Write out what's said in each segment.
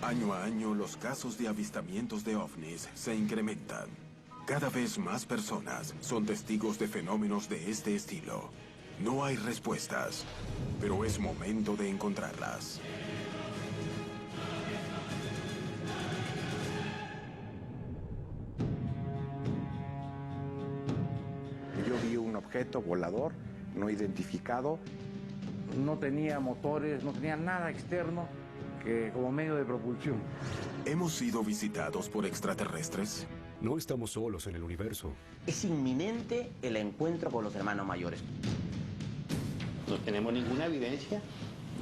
Año a año, los casos de avistamientos de ovnis se incrementan. Cada vez más personas son testigos de fenómenos de este estilo. No hay respuestas, pero es momento de encontrarlas. Yo vi un objeto volador no identificado. No tenía motores, no tenía nada externo que como medio de propulsión. ¿Hemos sido visitados por extraterrestres? No estamos solos en el universo. Es inminente el encuentro con los hermanos mayores. No tenemos ninguna evidencia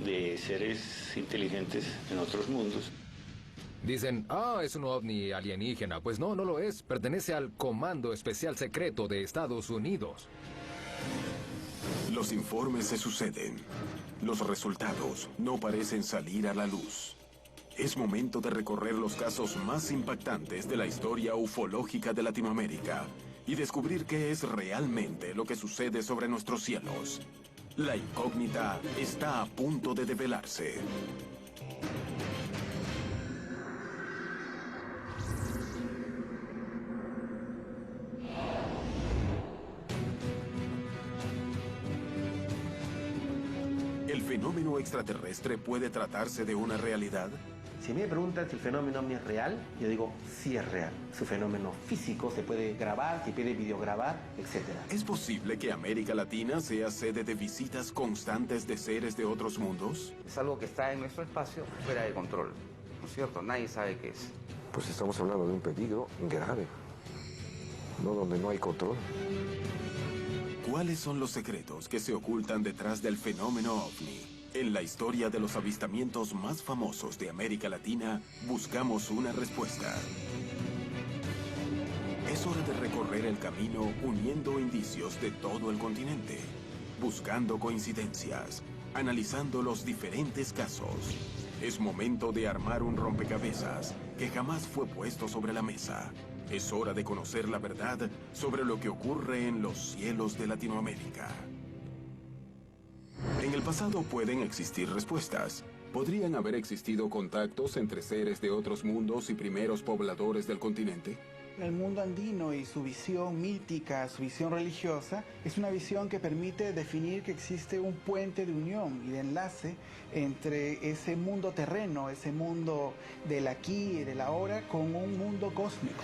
de seres inteligentes en otros mundos. Dicen, es un ovni alienígena. Pues no, no lo es. Pertenece al Comando Especial Secreto de Estados Unidos. Los informes se suceden. Los resultados no parecen salir a la luz. Es momento de recorrer los casos más impactantes de la historia ufológica de Latinoamérica y descubrir qué es realmente lo que sucede sobre nuestros cielos. La incógnita está a punto de develarse. ¿El fenómeno extraterrestre puede tratarse de una realidad? Si me preguntan si el fenómeno ovni es real, yo digo, sí es real. Su fenómeno físico se puede grabar, se puede videograbar, etc. ¿Es posible que América Latina sea sede de visitas constantes de seres de otros mundos? Es algo que está en nuestro espacio fuera de control, ¿no es cierto? Nadie sabe qué es. Pues estamos hablando de un peligro grave, no donde no hay control. ¿Cuáles son los secretos que se ocultan detrás del fenómeno ovni? En la historia de los avistamientos más famosos de América Latina, buscamos una respuesta. Es hora de recorrer el camino uniendo indicios de todo el continente, buscando coincidencias, analizando los diferentes casos. Es momento de armar un rompecabezas que jamás fue puesto sobre la mesa. Es hora de conocer la verdad sobre lo que ocurre en los cielos de Latinoamérica. En el pasado pueden existir respuestas. ¿Podrían haber existido contactos entre seres de otros mundos y primeros pobladores del continente? El mundo andino y su visión mítica, su visión religiosa, es una visión que permite definir que existe un puente de unión y de enlace entre ese mundo terreno, ese mundo del aquí y del ahora, con un mundo cósmico.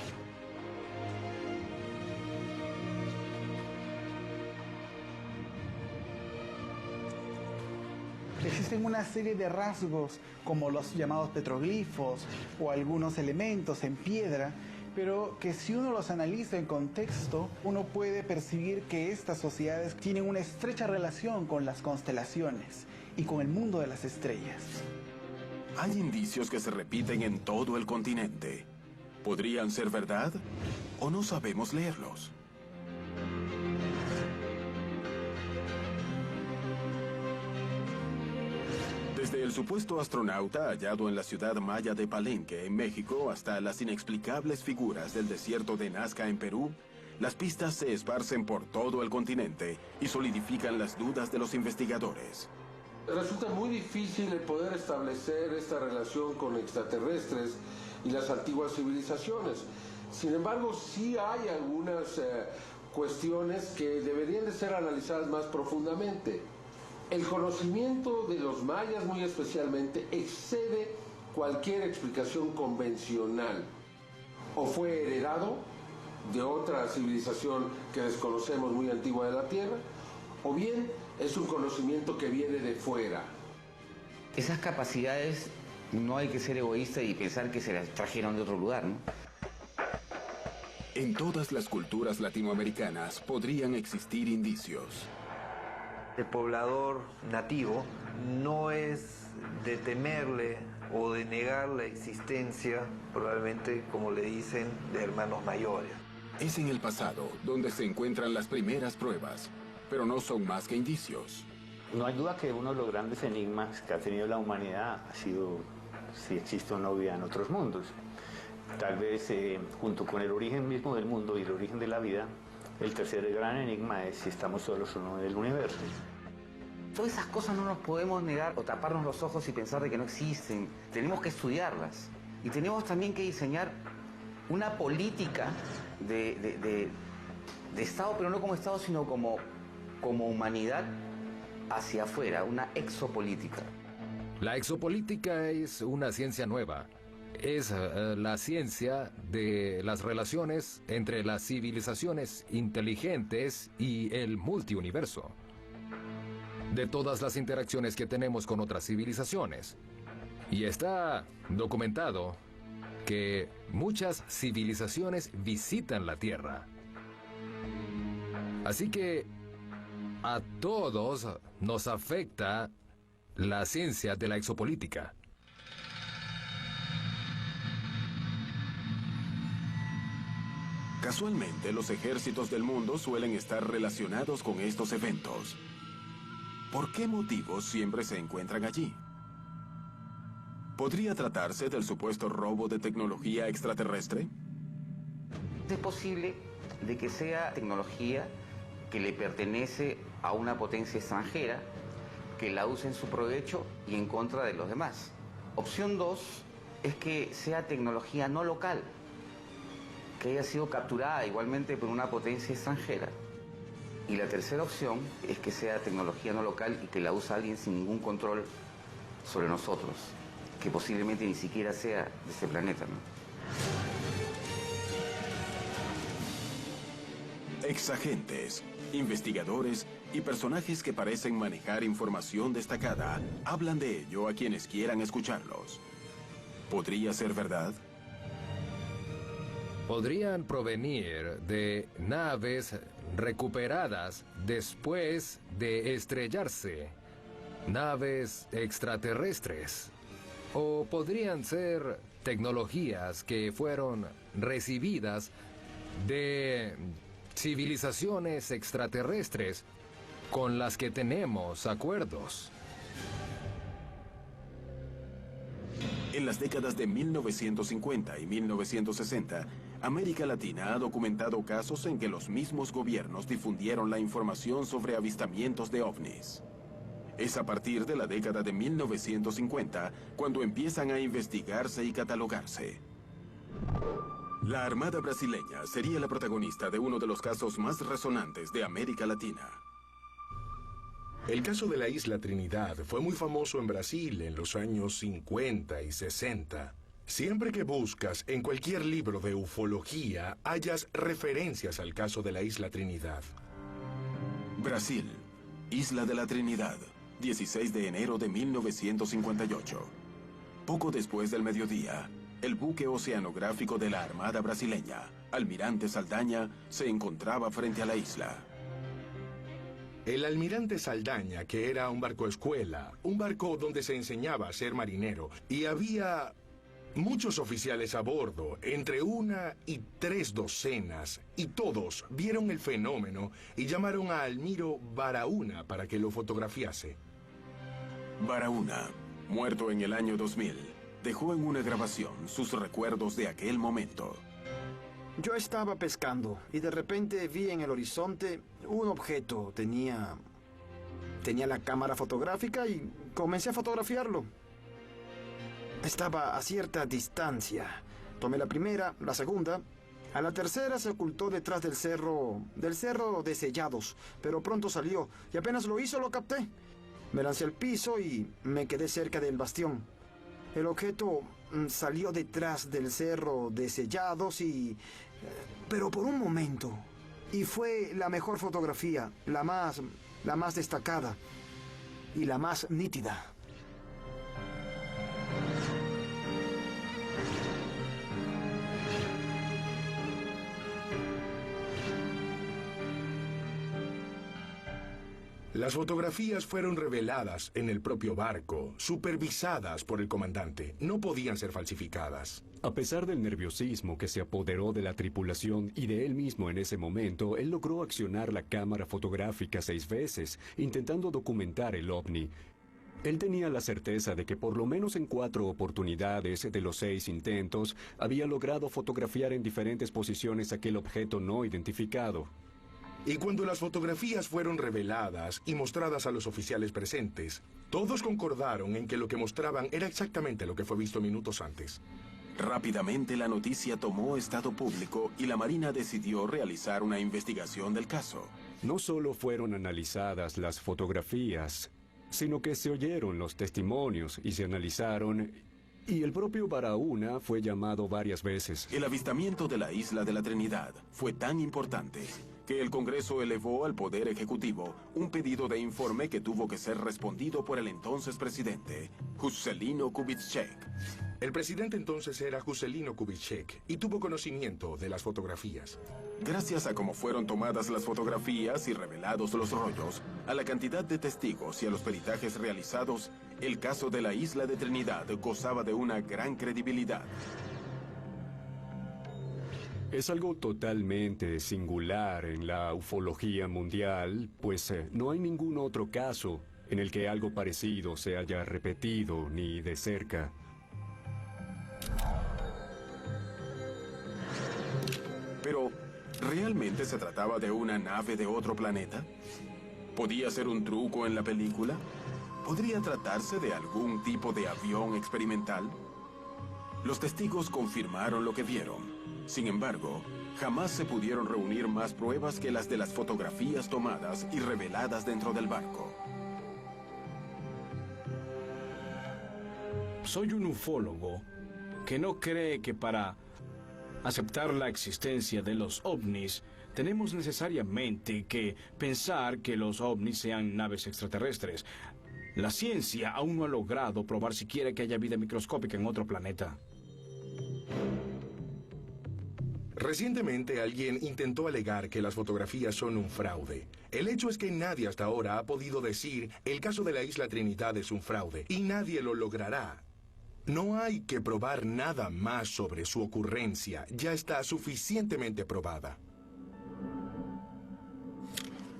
Existen una serie de rasgos, como los llamados petroglifos o algunos elementos en piedra, pero que si uno los analiza en contexto, uno puede percibir que estas sociedades tienen una estrecha relación con las constelaciones y con el mundo de las estrellas. Hay indicios que se repiten en todo el continente. ¿Podrían ser verdad o no sabemos leerlos? Desde el supuesto astronauta hallado en la ciudad maya de Palenque, en México, hasta las inexplicables figuras del desierto de Nazca, en Perú, las pistas se esparcen por todo el continente y solidifican las dudas de los investigadores. Resulta muy difícil el poder establecer esta relación con extraterrestres y las antiguas civilizaciones. Sin embargo, sí hay algunas cuestiones que deberían de ser analizadas más profundamente. El conocimiento de los mayas, muy especialmente, excede cualquier explicación convencional. O fue heredado de otra civilización que desconocemos muy antigua de la Tierra, o bien es un conocimiento que viene de fuera. Esas capacidades no hay que ser egoísta y pensar que se las trajeron de otro lugar, ¿no? En todas las culturas latinoamericanas podrían existir indicios. El poblador nativo no es de temerle o de negar la existencia, probablemente, como le dicen, de hermanos mayores. Es en el pasado donde se encuentran las primeras pruebas, pero no son más que indicios. No hay duda que uno de los grandes enigmas que ha tenido la humanidad ha sido si existe o no vida en otros mundos. Tal vez junto con el origen mismo del mundo y el origen de la vida, el tercer gran enigma es si estamos solos o no en el universo. todas esas cosas no nos podemos negar o taparnos los ojos y pensar de que no existen. Tenemos que estudiarlas. Y tenemos también que diseñar una política de Estado, pero no como Estado, sino como humanidad hacia afuera, una exopolítica. La exopolítica es una ciencia nueva. Es la ciencia de las relaciones entre las civilizaciones inteligentes y el multiuniverso. De todas las interacciones que tenemos con otras civilizaciones. Y está documentado que muchas civilizaciones visitan la Tierra. Así que a todos nos afecta la ciencia de la exopolítica. Casualmente, los ejércitos del mundo suelen estar relacionados con estos eventos. ¿Por qué motivos siempre se encuentran allí? ¿Podría tratarse del supuesto robo de tecnología extraterrestre? Es posible de que sea tecnología que le pertenece a una potencia extranjera, que la use en su provecho y en contra de los demás. Opción 2 es que sea tecnología no local, que haya sido capturada igualmente por una potencia extranjera. Y la tercera opción es que sea tecnología no local y que la use alguien sin ningún control sobre nosotros, que posiblemente ni siquiera sea de este planeta, ¿no? Exagentes, investigadores y personajes que parecen manejar información destacada hablan de ello a quienes quieran escucharlos. ¿Podría ser verdad? Podrían provenir de naves recuperadas después de estrellarse, naves extraterrestres, o podrían ser tecnologías que fueron recibidas de civilizaciones extraterrestres con las que tenemos acuerdos. En las décadas de 1950 y 1960, América Latina ha documentado casos en que los mismos gobiernos difundieron la información sobre avistamientos de ovnis. Es a partir de la década de 1950 cuando empiezan a investigarse y catalogarse. La Armada brasileña sería la protagonista de uno de los casos más resonantes de América Latina. El caso de la isla Trinidad fue muy famoso en Brasil en los años 50 y 60. Siempre que buscas en cualquier libro de ufología, hallas referencias al caso de la isla Trinidad. Brasil, Isla de la Trinidad, 16 de enero de 1958. Poco después del mediodía, el buque oceanográfico de la Armada brasileña, Almirante Saldaña, se encontraba frente a la isla. El Almirante Saldaña, que era un barco escuela, un barco donde se enseñaba a ser marinero, y había muchos oficiales a bordo, entre 1 y 3 docenas, y todos vieron el fenómeno y llamaron a Almiro Baraúna para que lo fotografiase. Baraúna, muerto en el año 2000, dejó en una grabación sus recuerdos de aquel momento. Yo estaba pescando y de repente vi en el horizonte un objeto. Tenía la cámara fotográfica y comencé a fotografiarlo. Estaba a cierta distancia. Tomé la primera, la segunda. A la tercera se ocultó detrás del cerro de Sellados, pero pronto salió y apenas lo hizo lo capté. Me lancé al piso y me quedé cerca del bastión. El objeto salió detrás del cerro de Sellados pero por un momento. Y fue la mejor fotografía, la más destacada y la más nítida. Las fotografías fueron reveladas en el propio barco, supervisadas por el comandante. No podían ser falsificadas. A pesar del nerviosismo que se apoderó de la tripulación y de él mismo en ese momento, él logró accionar la cámara fotográfica 6 veces, intentando documentar el ovni. Él tenía la certeza de que por lo menos en 4 oportunidades de los 6 intentos, había logrado fotografiar en diferentes posiciones aquel objeto no identificado. Y cuando las fotografías fueron reveladas y mostradas a los oficiales presentes, todos concordaron en que lo que mostraban era exactamente lo que fue visto minutos antes. Rápidamente la noticia tomó estado público y la Marina decidió realizar una investigación del caso. No solo fueron analizadas las fotografías, sino que se oyeron los testimonios y se analizaron, y el propio Barahona fue llamado varias veces. El avistamiento de la isla de la Trinidad fue tan importante que el Congreso elevó al Poder Ejecutivo un pedido de informe que tuvo que ser respondido por el entonces presidente, Juscelino Kubitschek. El presidente entonces era Juscelino Kubitschek y tuvo conocimiento de las fotografías. Gracias a cómo fueron tomadas las fotografías y revelados los rollos, a la cantidad de testigos y a los peritajes realizados, el caso de la isla de Trinidad gozaba de una gran credibilidad. Es algo totalmente singular en la ufología mundial, pues no hay ningún otro caso en el que algo parecido se haya repetido ni de cerca. Pero, ¿realmente se trataba de una nave de otro planeta? ¿Podía ser un truco en la película? ¿Podría tratarse de algún tipo de avión experimental? Los testigos confirmaron lo que vieron. Sin embargo, jamás se pudieron reunir más pruebas que las de las fotografías tomadas y reveladas dentro del barco. Soy un ufólogo que no cree que para aceptar la existencia de los ovnis tenemos necesariamente que pensar que los ovnis sean naves extraterrestres. La ciencia aún no ha logrado probar siquiera que haya vida microscópica en otro planeta. Recientemente alguien intentó alegar que las fotografías son un fraude. El hecho es que nadie hasta ahora ha podido decir el caso de la isla Trinidad es un fraude, y nadie lo logrará. No hay que probar nada más sobre su ocurrencia, ya está suficientemente probada.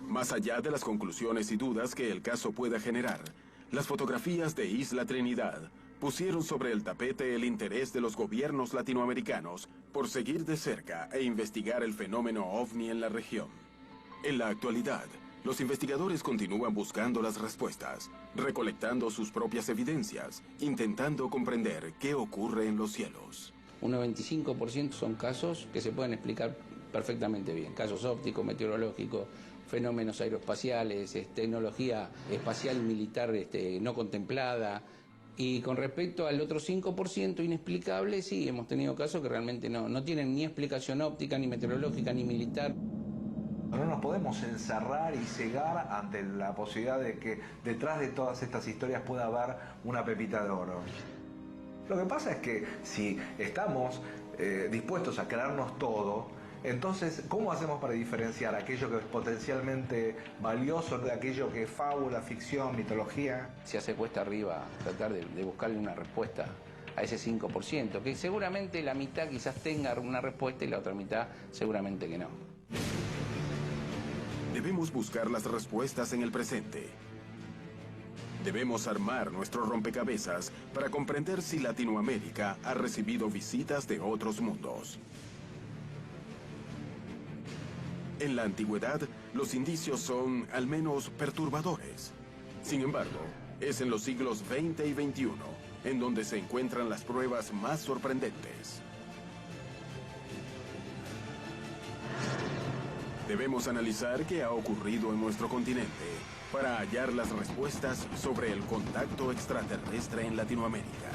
Más allá de las conclusiones y dudas que el caso pueda generar, las fotografías de Isla Trinidad pusieron sobre el tapete el interés de los gobiernos latinoamericanos por seguir de cerca e investigar el fenómeno ovni en la región. En la actualidad, los investigadores continúan buscando las respuestas, recolectando sus propias evidencias, intentando comprender qué ocurre en los cielos. Un 95% son casos que se pueden explicar perfectamente bien. Casos ópticos, meteorológicos, fenómenos aeroespaciales, tecnología espacial militar no contemplada. Y con respecto al otro 5% inexplicable, sí, hemos tenido casos que realmente no tienen ni explicación óptica, ni meteorológica, ni militar. No nos podemos encerrar y cegar ante la posibilidad de que detrás de todas estas historias pueda haber una pepita de oro. Lo que pasa es que si estamos dispuestos a creernos todo, entonces, ¿cómo hacemos para diferenciar aquello que es potencialmente valioso de aquello que es fábula, ficción, mitología? Se hace cuesta arriba tratar de buscarle una respuesta a ese 5%, que seguramente la mitad quizás tenga una respuesta y la otra mitad seguramente que no. Debemos buscar las respuestas en el presente. Debemos armar nuestro rompecabezas para comprender si Latinoamérica ha recibido visitas de otros mundos. En la antigüedad, los indicios son, al menos, perturbadores. Sin embargo, es en los siglos XX y XXI en donde se encuentran las pruebas más sorprendentes. Debemos analizar qué ha ocurrido en nuestro continente para hallar las respuestas sobre el contacto extraterrestre en Latinoamérica.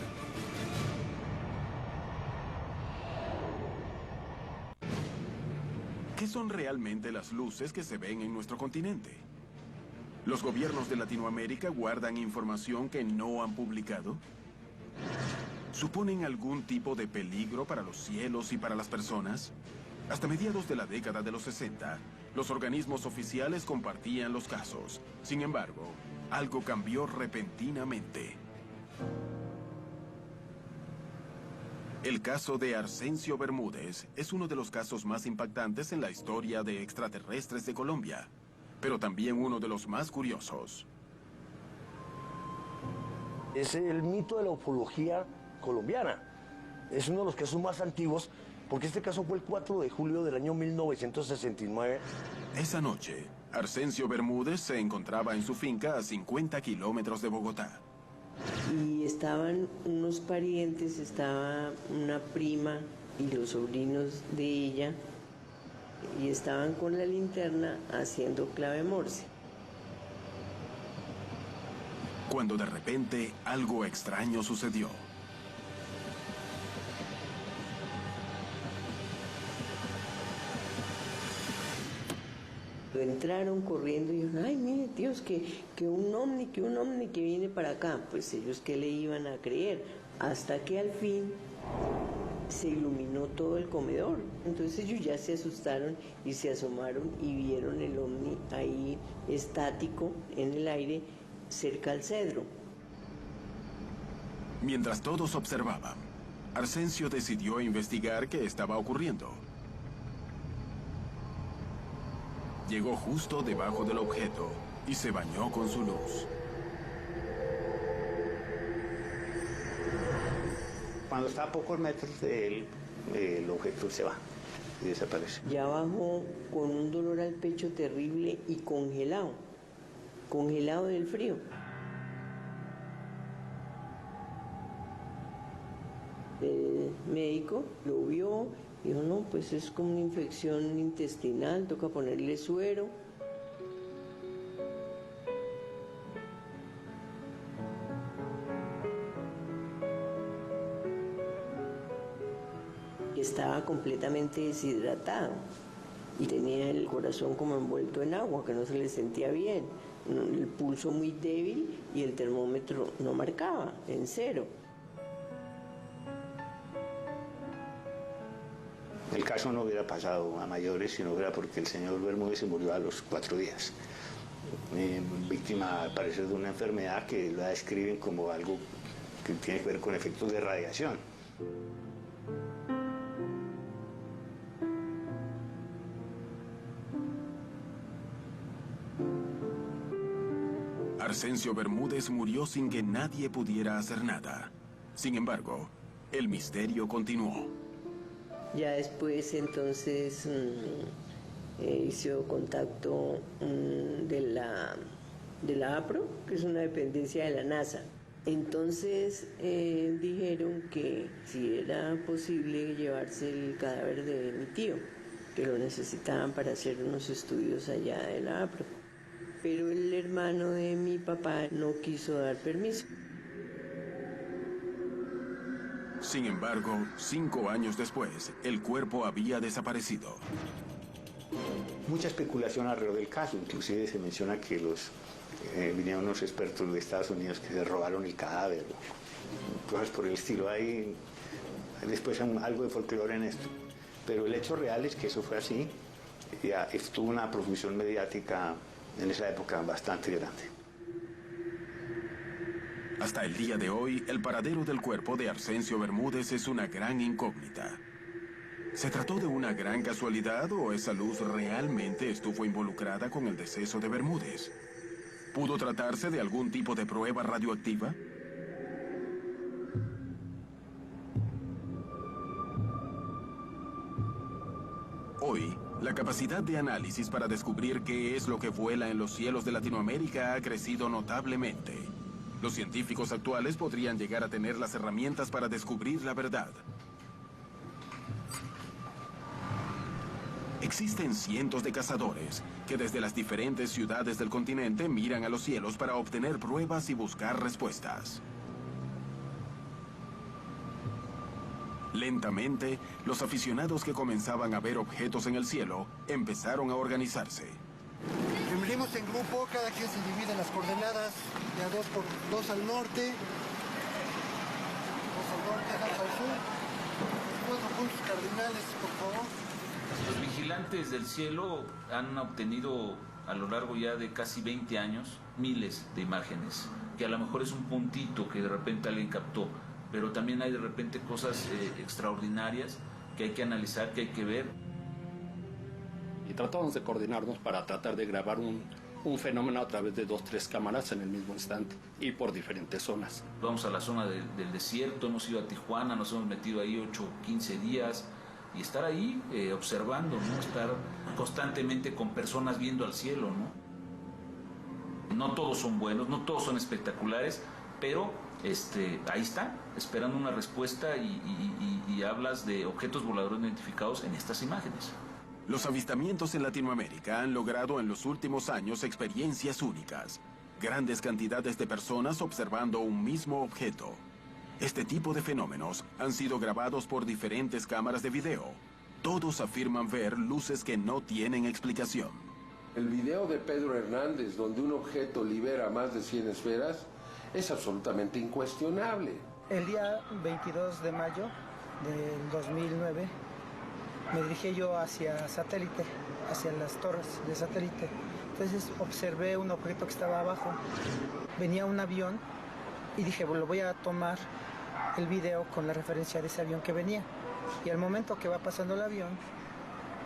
¿Qué son realmente las luces que se ven en nuestro continente? ¿Los gobiernos de Latinoamérica guardan información que no han publicado? ¿Suponen algún tipo de peligro para los cielos y para las personas? Hasta mediados de la década de los 60, los organismos oficiales compartían los casos. Sin embargo, algo cambió repentinamente. El caso de Arsencio Bermúdez es uno de los casos más impactantes en la historia de extraterrestres de Colombia, pero también uno de los más curiosos. Es el mito de la ufología colombiana. Es uno de los casos más antiguos porque este caso fue el 4 de julio del año 1969. Esa noche, Arsencio Bermúdez se encontraba en su finca a 50 kilómetros de Bogotá. Y estaban unos parientes, estaba una prima y los sobrinos de ella, y estaban con la linterna haciendo clave Morse. Cuando de repente algo extraño sucedió. Entraron corriendo y dijeron, ay, mire, Dios, que un ovni que viene para acá. Pues ellos, ¿qué le iban a creer? Hasta que al fin se iluminó todo el comedor. Entonces ellos ya se asustaron y se asomaron y vieron el ovni ahí estático en el aire cerca al cedro. Mientras todos observaban, Arsencio decidió investigar qué estaba ocurriendo. Llegó justo debajo del objeto y se bañó con su luz. Cuando está a pocos metros de él, el objeto se va y desaparece. Ya bajó con un dolor al pecho terrible y congelado del frío. El médico lo vio, dijo, no, pues es como una infección intestinal, toca ponerle suero. Estaba completamente deshidratado y tenía el corazón como envuelto en agua, que no se le sentía bien, el pulso muy débil y el termómetro no marcaba, en 0. El caso no hubiera pasado a mayores si no fuera porque el señor Bermúdez se murió a los 4 días. Víctima, al parecer, de una enfermedad que la describen como algo que tiene que ver con efectos de radiación. Arsencio Bermúdez murió sin que nadie pudiera hacer nada. Sin embargo, el misterio continuó. Ya después entonces hizo contacto de la APRO, que es una dependencia de la NASA. Entonces dijeron que si era posible llevarse el cadáver de mi tío, que lo necesitaban para hacer unos estudios allá de la APRO. Pero el hermano de mi papá no quiso dar permiso. Sin embargo, 5 años después, el cuerpo había desaparecido. Mucha especulación alrededor del caso, inclusive se menciona que vinieron unos expertos de Estados Unidos que se robaron el cadáver, cosas por el estilo. Hay después algo de folclore en esto, pero el hecho real es que eso fue así. Ya tuvo una profusión mediática en esa época bastante grande. Hasta el día de hoy, el paradero del cuerpo de Arsencio Bermúdez es una gran incógnita. ¿Se trató de una gran casualidad o esa luz realmente estuvo involucrada con el deceso de Bermúdez? ¿Pudo tratarse de algún tipo de prueba radioactiva? Hoy, la capacidad de análisis para descubrir qué es lo que vuela en los cielos de Latinoamérica ha crecido notablemente. Los científicos actuales podrían llegar a tener las herramientas para descubrir la verdad. Existen cientos de cazadores que desde las diferentes ciudades del continente miran a los cielos para obtener pruebas y buscar respuestas. Lentamente, los aficionados que comenzaban a ver objetos en el cielo empezaron a organizarse. Dividimos en grupo, cada quien se divide en las coordenadas, de a 2 al norte, 2 al sur, 4 puntos cardinales, por favor. Los vigilantes del cielo han obtenido a lo largo ya de casi 20 años miles de imágenes, que a lo mejor es un puntito que de repente alguien captó, pero también hay de repente cosas extraordinarias que hay que analizar, que hay que ver. Y tratamos de coordinarnos para tratar de grabar un fenómeno a través de 2 o 3 cámaras en el mismo instante y por diferentes zonas. Vamos a la zona del desierto, hemos ido a Tijuana, nos hemos metido ahí 8 o 15 días, y estar ahí observando, ¿no? Estar constantemente con personas viendo al cielo, ¿no? No todos son buenos, no todos son espectaculares, pero ahí están, esperando una respuesta y hablas de objetos voladores no identificados en estas imágenes. Los avistamientos en Latinoamérica han logrado en los últimos años experiencias únicas. Grandes cantidades de personas observando un mismo objeto. Este tipo de fenómenos han sido grabados por diferentes cámaras de video. Todos afirman ver luces que no tienen explicación. El video de Pedro Hernández, donde un objeto libera más de 100 esferas, es absolutamente incuestionable. El día 22 de mayo del 2009 me dirigí yo hacia satélite, hacia las torres de satélite. Entonces observé un objeto que estaba abajo. Venía un avión y dije, bueno, voy a tomar el video con la referencia de ese avión que venía. Y al momento que va pasando el avión,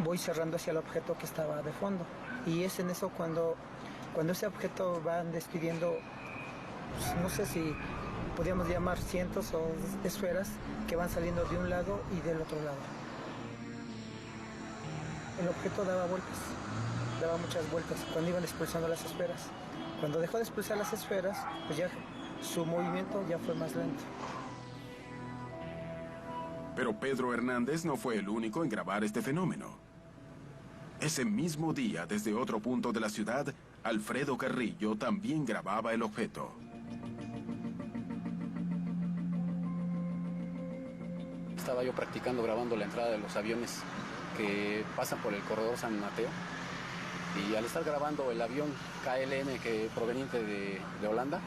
voy cerrando hacia el objeto que estaba de fondo. Y es en eso cuando ese objeto va despidiendo, pues, no sé si podríamos llamar cientos o esferas que van saliendo de un lado y del otro lado. El objeto daba vueltas, daba muchas vueltas cuando iban expulsando las esferas. Cuando dejó de expulsar las esferas, pues ya su movimiento ya fue más lento. Pero Pedro Hernández no fue el único en grabar este fenómeno. Ese mismo día, desde otro punto de la ciudad, Alfredo Carrillo también grababa el objeto. Estaba yo practicando grabando la entrada de los aviones que pasan por el corredor San Mateo, y al estar grabando el avión KLM proveniente de Holanda,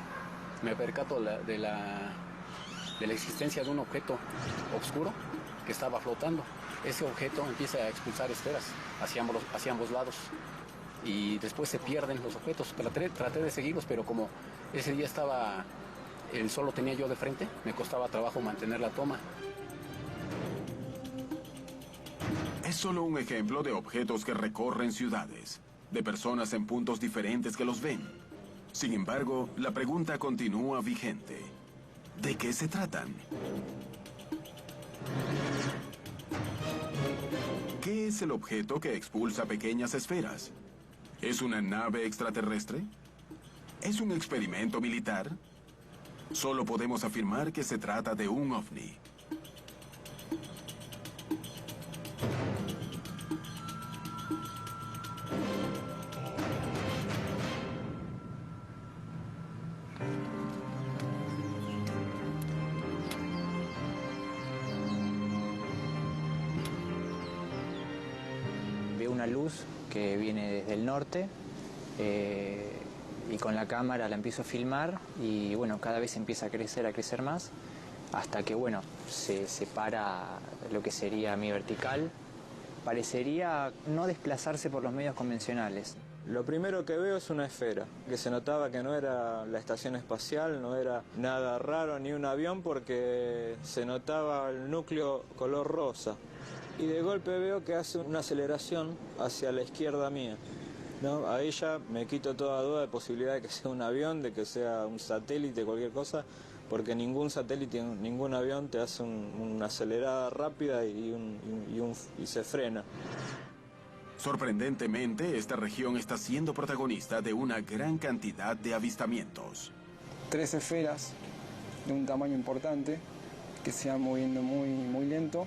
me percato de la existencia de un objeto oscuro que estaba flotando. Ese objeto empieza a expulsar esferas hacia ambos lados y después se pierden los objetos. Traté de seguirlos, pero como ese día el sol lo tenía yo de frente, me costaba trabajo mantener la toma. Es solo un ejemplo de objetos que recorren ciudades, de personas en puntos diferentes que los ven. Sin embargo, la pregunta continúa vigente. ¿De qué se tratan? ¿Qué es el objeto que expulsa pequeñas esferas? ¿Es una nave extraterrestre? ¿Es un experimento militar? Solo podemos afirmar que se trata de un ovni. Veo una luz que viene desde el norte y con la cámara la empiezo a filmar y bueno, cada vez empieza a crecer más hasta que bueno, se separa lo que sería mi vertical. Parecería no desplazarse por los medios convencionales. Lo primero que veo es una esfera, que se notaba que no era la estación espacial, no era nada raro ni un avión porque se notaba el núcleo color rosa. Y de golpe veo que hace una aceleración hacia la izquierda mía, ¿no? Ahí ya me quito toda duda de posibilidad de que sea un avión, de que sea un satélite, cualquier cosa, porque ningún satélite, ningún avión te hace una acelerada rápida y se frena. Sorprendentemente, esta región está siendo protagonista de una gran cantidad de avistamientos. 3 esferas de un tamaño importante que se van moviendo muy lento.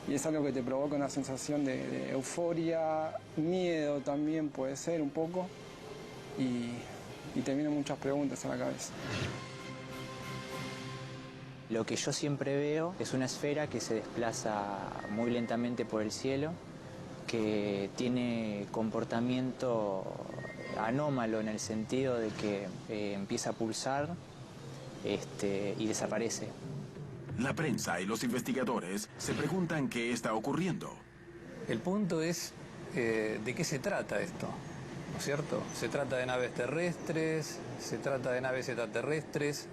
Y es algo que te provoca una sensación de euforia, miedo también puede ser un poco, y te vienen muchas preguntas a la cabeza. Lo que yo siempre veo es una esfera que se desplaza muy lentamente por el cielo, que tiene comportamiento anómalo en el sentido de que empieza a pulsar y desaparece. La prensa y los investigadores se preguntan qué está ocurriendo. El punto es de qué se trata esto, ¿no es cierto? Se trata de naves terrestres, se trata de naves extraterrestres,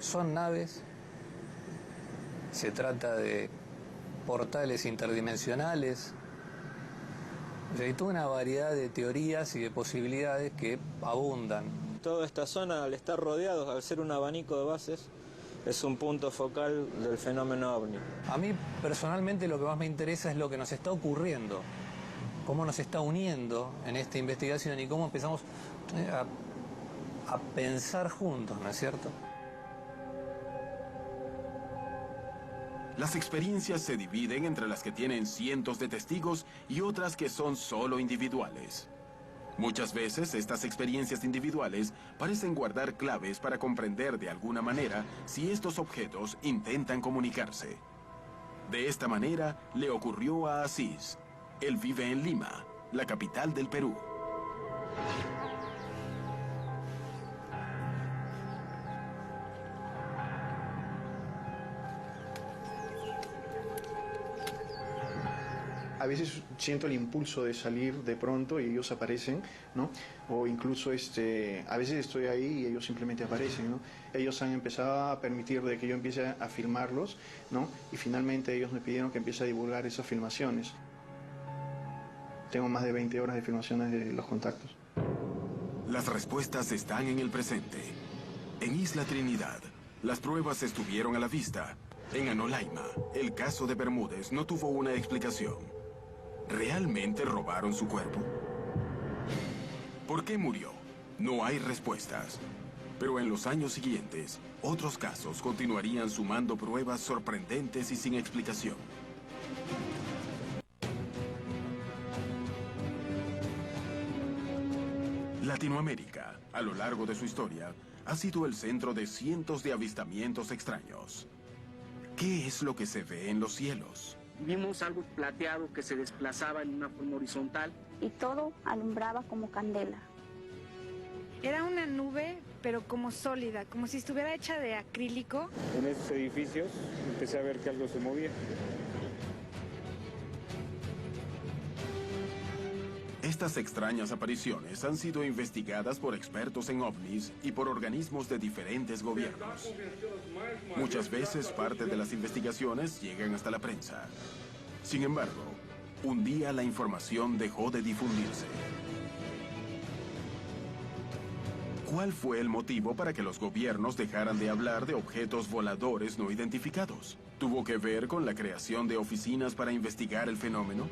son naves, se trata de portales interdimensionales. O sea, hay toda una variedad de teorías y de posibilidades que abundan. Toda esta zona, al estar rodeados, al ser un abanico de bases, es un punto focal del fenómeno ovni. A mí personalmente lo que más me interesa es lo que nos está ocurriendo, cómo nos está uniendo en esta investigación y cómo empezamos a pensar juntos, ¿no es cierto? Las experiencias se dividen entre las que tienen cientos de testigos y otras que son solo individuales. Muchas veces estas experiencias individuales parecen guardar claves para comprender de alguna manera si estos objetos intentan comunicarse. De esta manera le ocurrió a Asís. Él vive en Lima, la capital del Perú. A veces siento el impulso de salir de pronto y ellos aparecen, ¿no? O incluso a veces estoy ahí y ellos simplemente aparecen, ¿no? Ellos han empezado a permitir de que yo empiece a filmarlos, ¿no? Y finalmente ellos me pidieron que empiece a divulgar esas filmaciones. Tengo más de 20 horas de filmaciones de los contactos. Las respuestas están en el presente. En Isla Trinidad, las pruebas estuvieron a la vista. En Anolaima, el caso de Bermúdez no tuvo una explicación. ¿Realmente robaron su cuerpo? ¿Por qué murió? No hay respuestas. Pero en los años siguientes, otros casos continuarían sumando pruebas sorprendentes y sin explicación. Latinoamérica, a lo largo de su historia, ha sido el centro de cientos de avistamientos extraños. ¿Qué es lo que se ve en los cielos? Vimos algo plateado que se desplazaba en una forma horizontal. Y todo alumbraba como candela. Era una nube, pero como sólida, como si estuviera hecha de acrílico. En esos edificios empecé a ver que algo se movía. Estas extrañas apariciones han sido investigadas por expertos en ovnis y por organismos de diferentes gobiernos. Muchas veces parte de las investigaciones llegan hasta la prensa. Sin embargo, un día la información dejó de difundirse. ¿Cuál fue el motivo para que los gobiernos dejaran de hablar de objetos voladores no identificados? ¿Tuvo que ver con la creación de oficinas para investigar el fenómeno?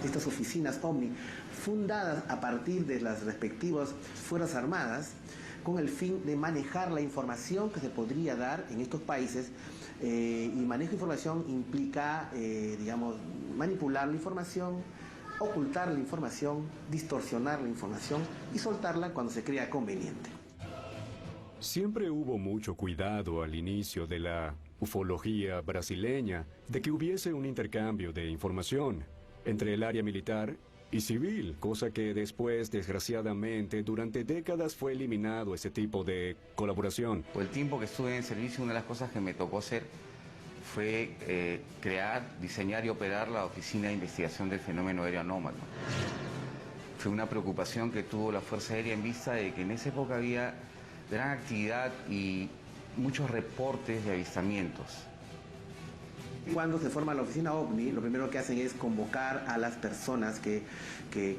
Estas oficinas OVNI, fundadas a partir de las respectivas Fuerzas Armadas, con el fin de manejar la información que se podría dar en estos países. Y manejo de información implica, digamos, manipular la información, ocultar la información, distorsionar la información y soltarla cuando se crea conveniente. Siempre hubo mucho cuidado al inicio de la ufología brasileña de que hubiese un intercambio de información entre el área militar y civil, cosa que después, desgraciadamente, durante décadas fue eliminado ese tipo de colaboración. Por el tiempo que estuve en servicio, una de las cosas que me tocó hacer fue crear, diseñar y operar la Oficina de Investigación del Fenómeno Aéreo Anómalo. Fue una preocupación que tuvo la Fuerza Aérea en vista de que en esa época había gran actividad y muchos reportes de avistamientos. Cuando se forma la oficina OVNI, lo primero que hacen es convocar a las personas que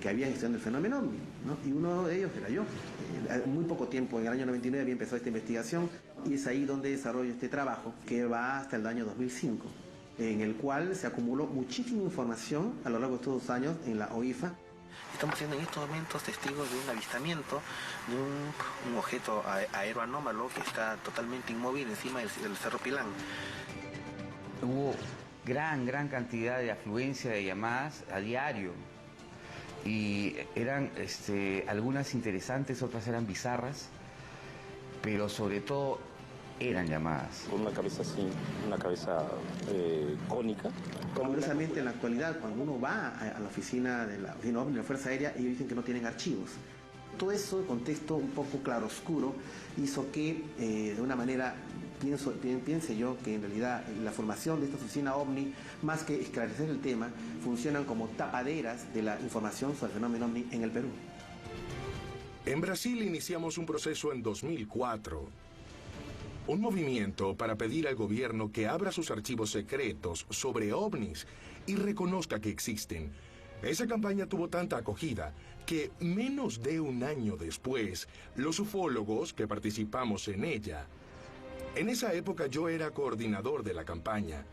habían estudiado el fenómeno OVNI, ¿no? Y uno de ellos era yo. Muy poco tiempo, en el año 99 había empezado esta investigación y es ahí donde desarrollo este trabajo que va hasta el año 2005, en el cual se acumuló muchísima información a lo largo de estos 2 años en la OIFA. Estamos siendo en estos momentos testigos de un avistamiento de un objeto aeroanómalo que está totalmente inmóvil encima del Cerro Pilán. Hubo gran cantidad de afluencia de llamadas a diario y eran algunas interesantes, otras eran bizarras, pero sobre todo eran llamadas. Con una cabeza así, una cabeza cónica. Curiosamente, en la actualidad, cuando uno va a la oficina de la OVNI, de la Fuerza Aérea, ellos dicen que no tienen archivos. Todo eso, el contexto un poco claroscuro, hizo que de una manera piense yo que en realidad la formación de esta oficina OVNI, más que esclarecer el tema, funcionan como tapaderas de la información sobre el fenómeno OVNI en el Perú. En Brasil iniciamos un proceso en 2004. Un movimiento para pedir al gobierno que abra sus archivos secretos sobre ovnis y reconozca que existen. Esa campaña tuvo tanta acogida que menos de un año después, los ufólogos que participamos en ella En esa época yo era coordinador de la campaña.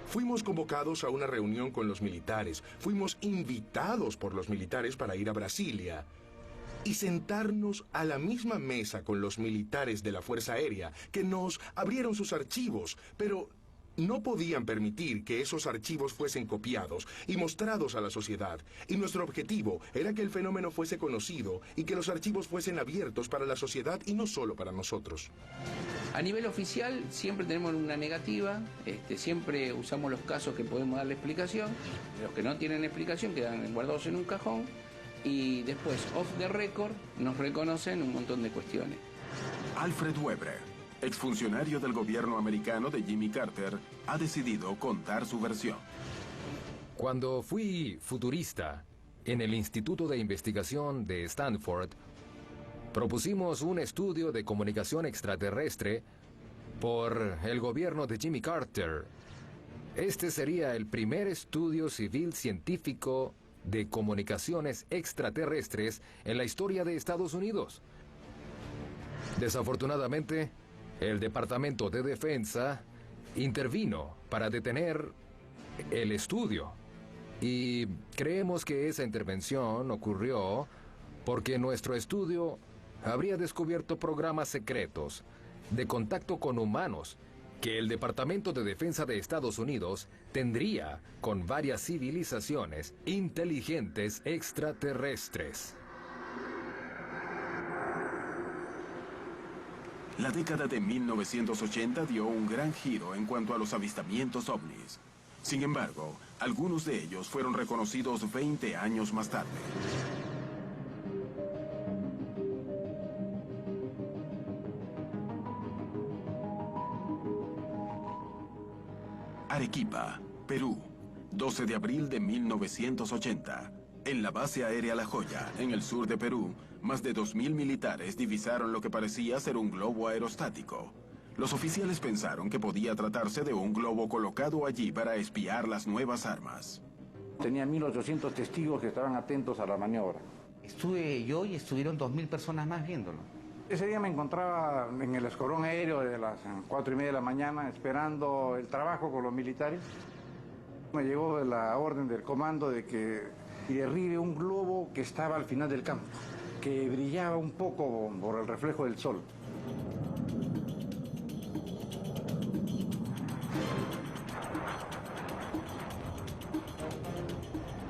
Fuimos convocados a una reunión con los militares. Fuimos invitados por los militares para ir a Brasilia y sentarnos a la misma mesa con los militares de la Fuerza Aérea, que nos abrieron sus archivos, pero no podían permitir que esos archivos fuesen copiados y mostrados a la sociedad. Y nuestro objetivo era que el fenómeno fuese conocido y que los archivos fuesen abiertos para la sociedad y no solo para nosotros. A nivel oficial siempre tenemos una negativa, siempre usamos los casos que podemos darle explicación, los que no tienen explicación quedan guardados en un cajón y después off the record nos reconocen un montón de cuestiones. Alfred Webre, exfuncionario del gobierno americano de Jimmy Carter, ha decidido contar su versión. Cuando fui futurista en el Instituto de Investigación de Stanford, propusimos un estudio de comunicación extraterrestre por el gobierno de Jimmy Carter. Este sería el primer estudio civil científico de comunicaciones extraterrestres en la historia de Estados Unidos. Desafortunadamente, el Departamento de Defensa intervino para detener el estudio y creemos que esa intervención ocurrió porque nuestro estudio habría descubierto programas secretos de contacto con humanos que el Departamento de Defensa de Estados Unidos tendría con varias civilizaciones inteligentes extraterrestres. La década de 1980 dio un gran giro en cuanto a los avistamientos ovnis. Sin embargo, algunos de ellos fueron reconocidos 20 años más tarde. Arequipa, Perú, 12 de abril de 1980. En la base aérea La Joya, en el sur de Perú, más de 2.000 militares divisaron lo que parecía ser un globo aerostático. Los oficiales pensaron que podía tratarse de un globo colocado allí para espiar las nuevas armas. Tenía 1.800 testigos que estaban atentos a la maniobra. Estuve yo y estuvieron 2.000 personas más viéndolo. Ese día me encontraba en el escuadrón aéreo de las 4:30 de la mañana esperando el trabajo con los militares. Me llegó la orden del comando de que derribe un globo que estaba al final del campo, que brillaba un poco por el reflejo del sol.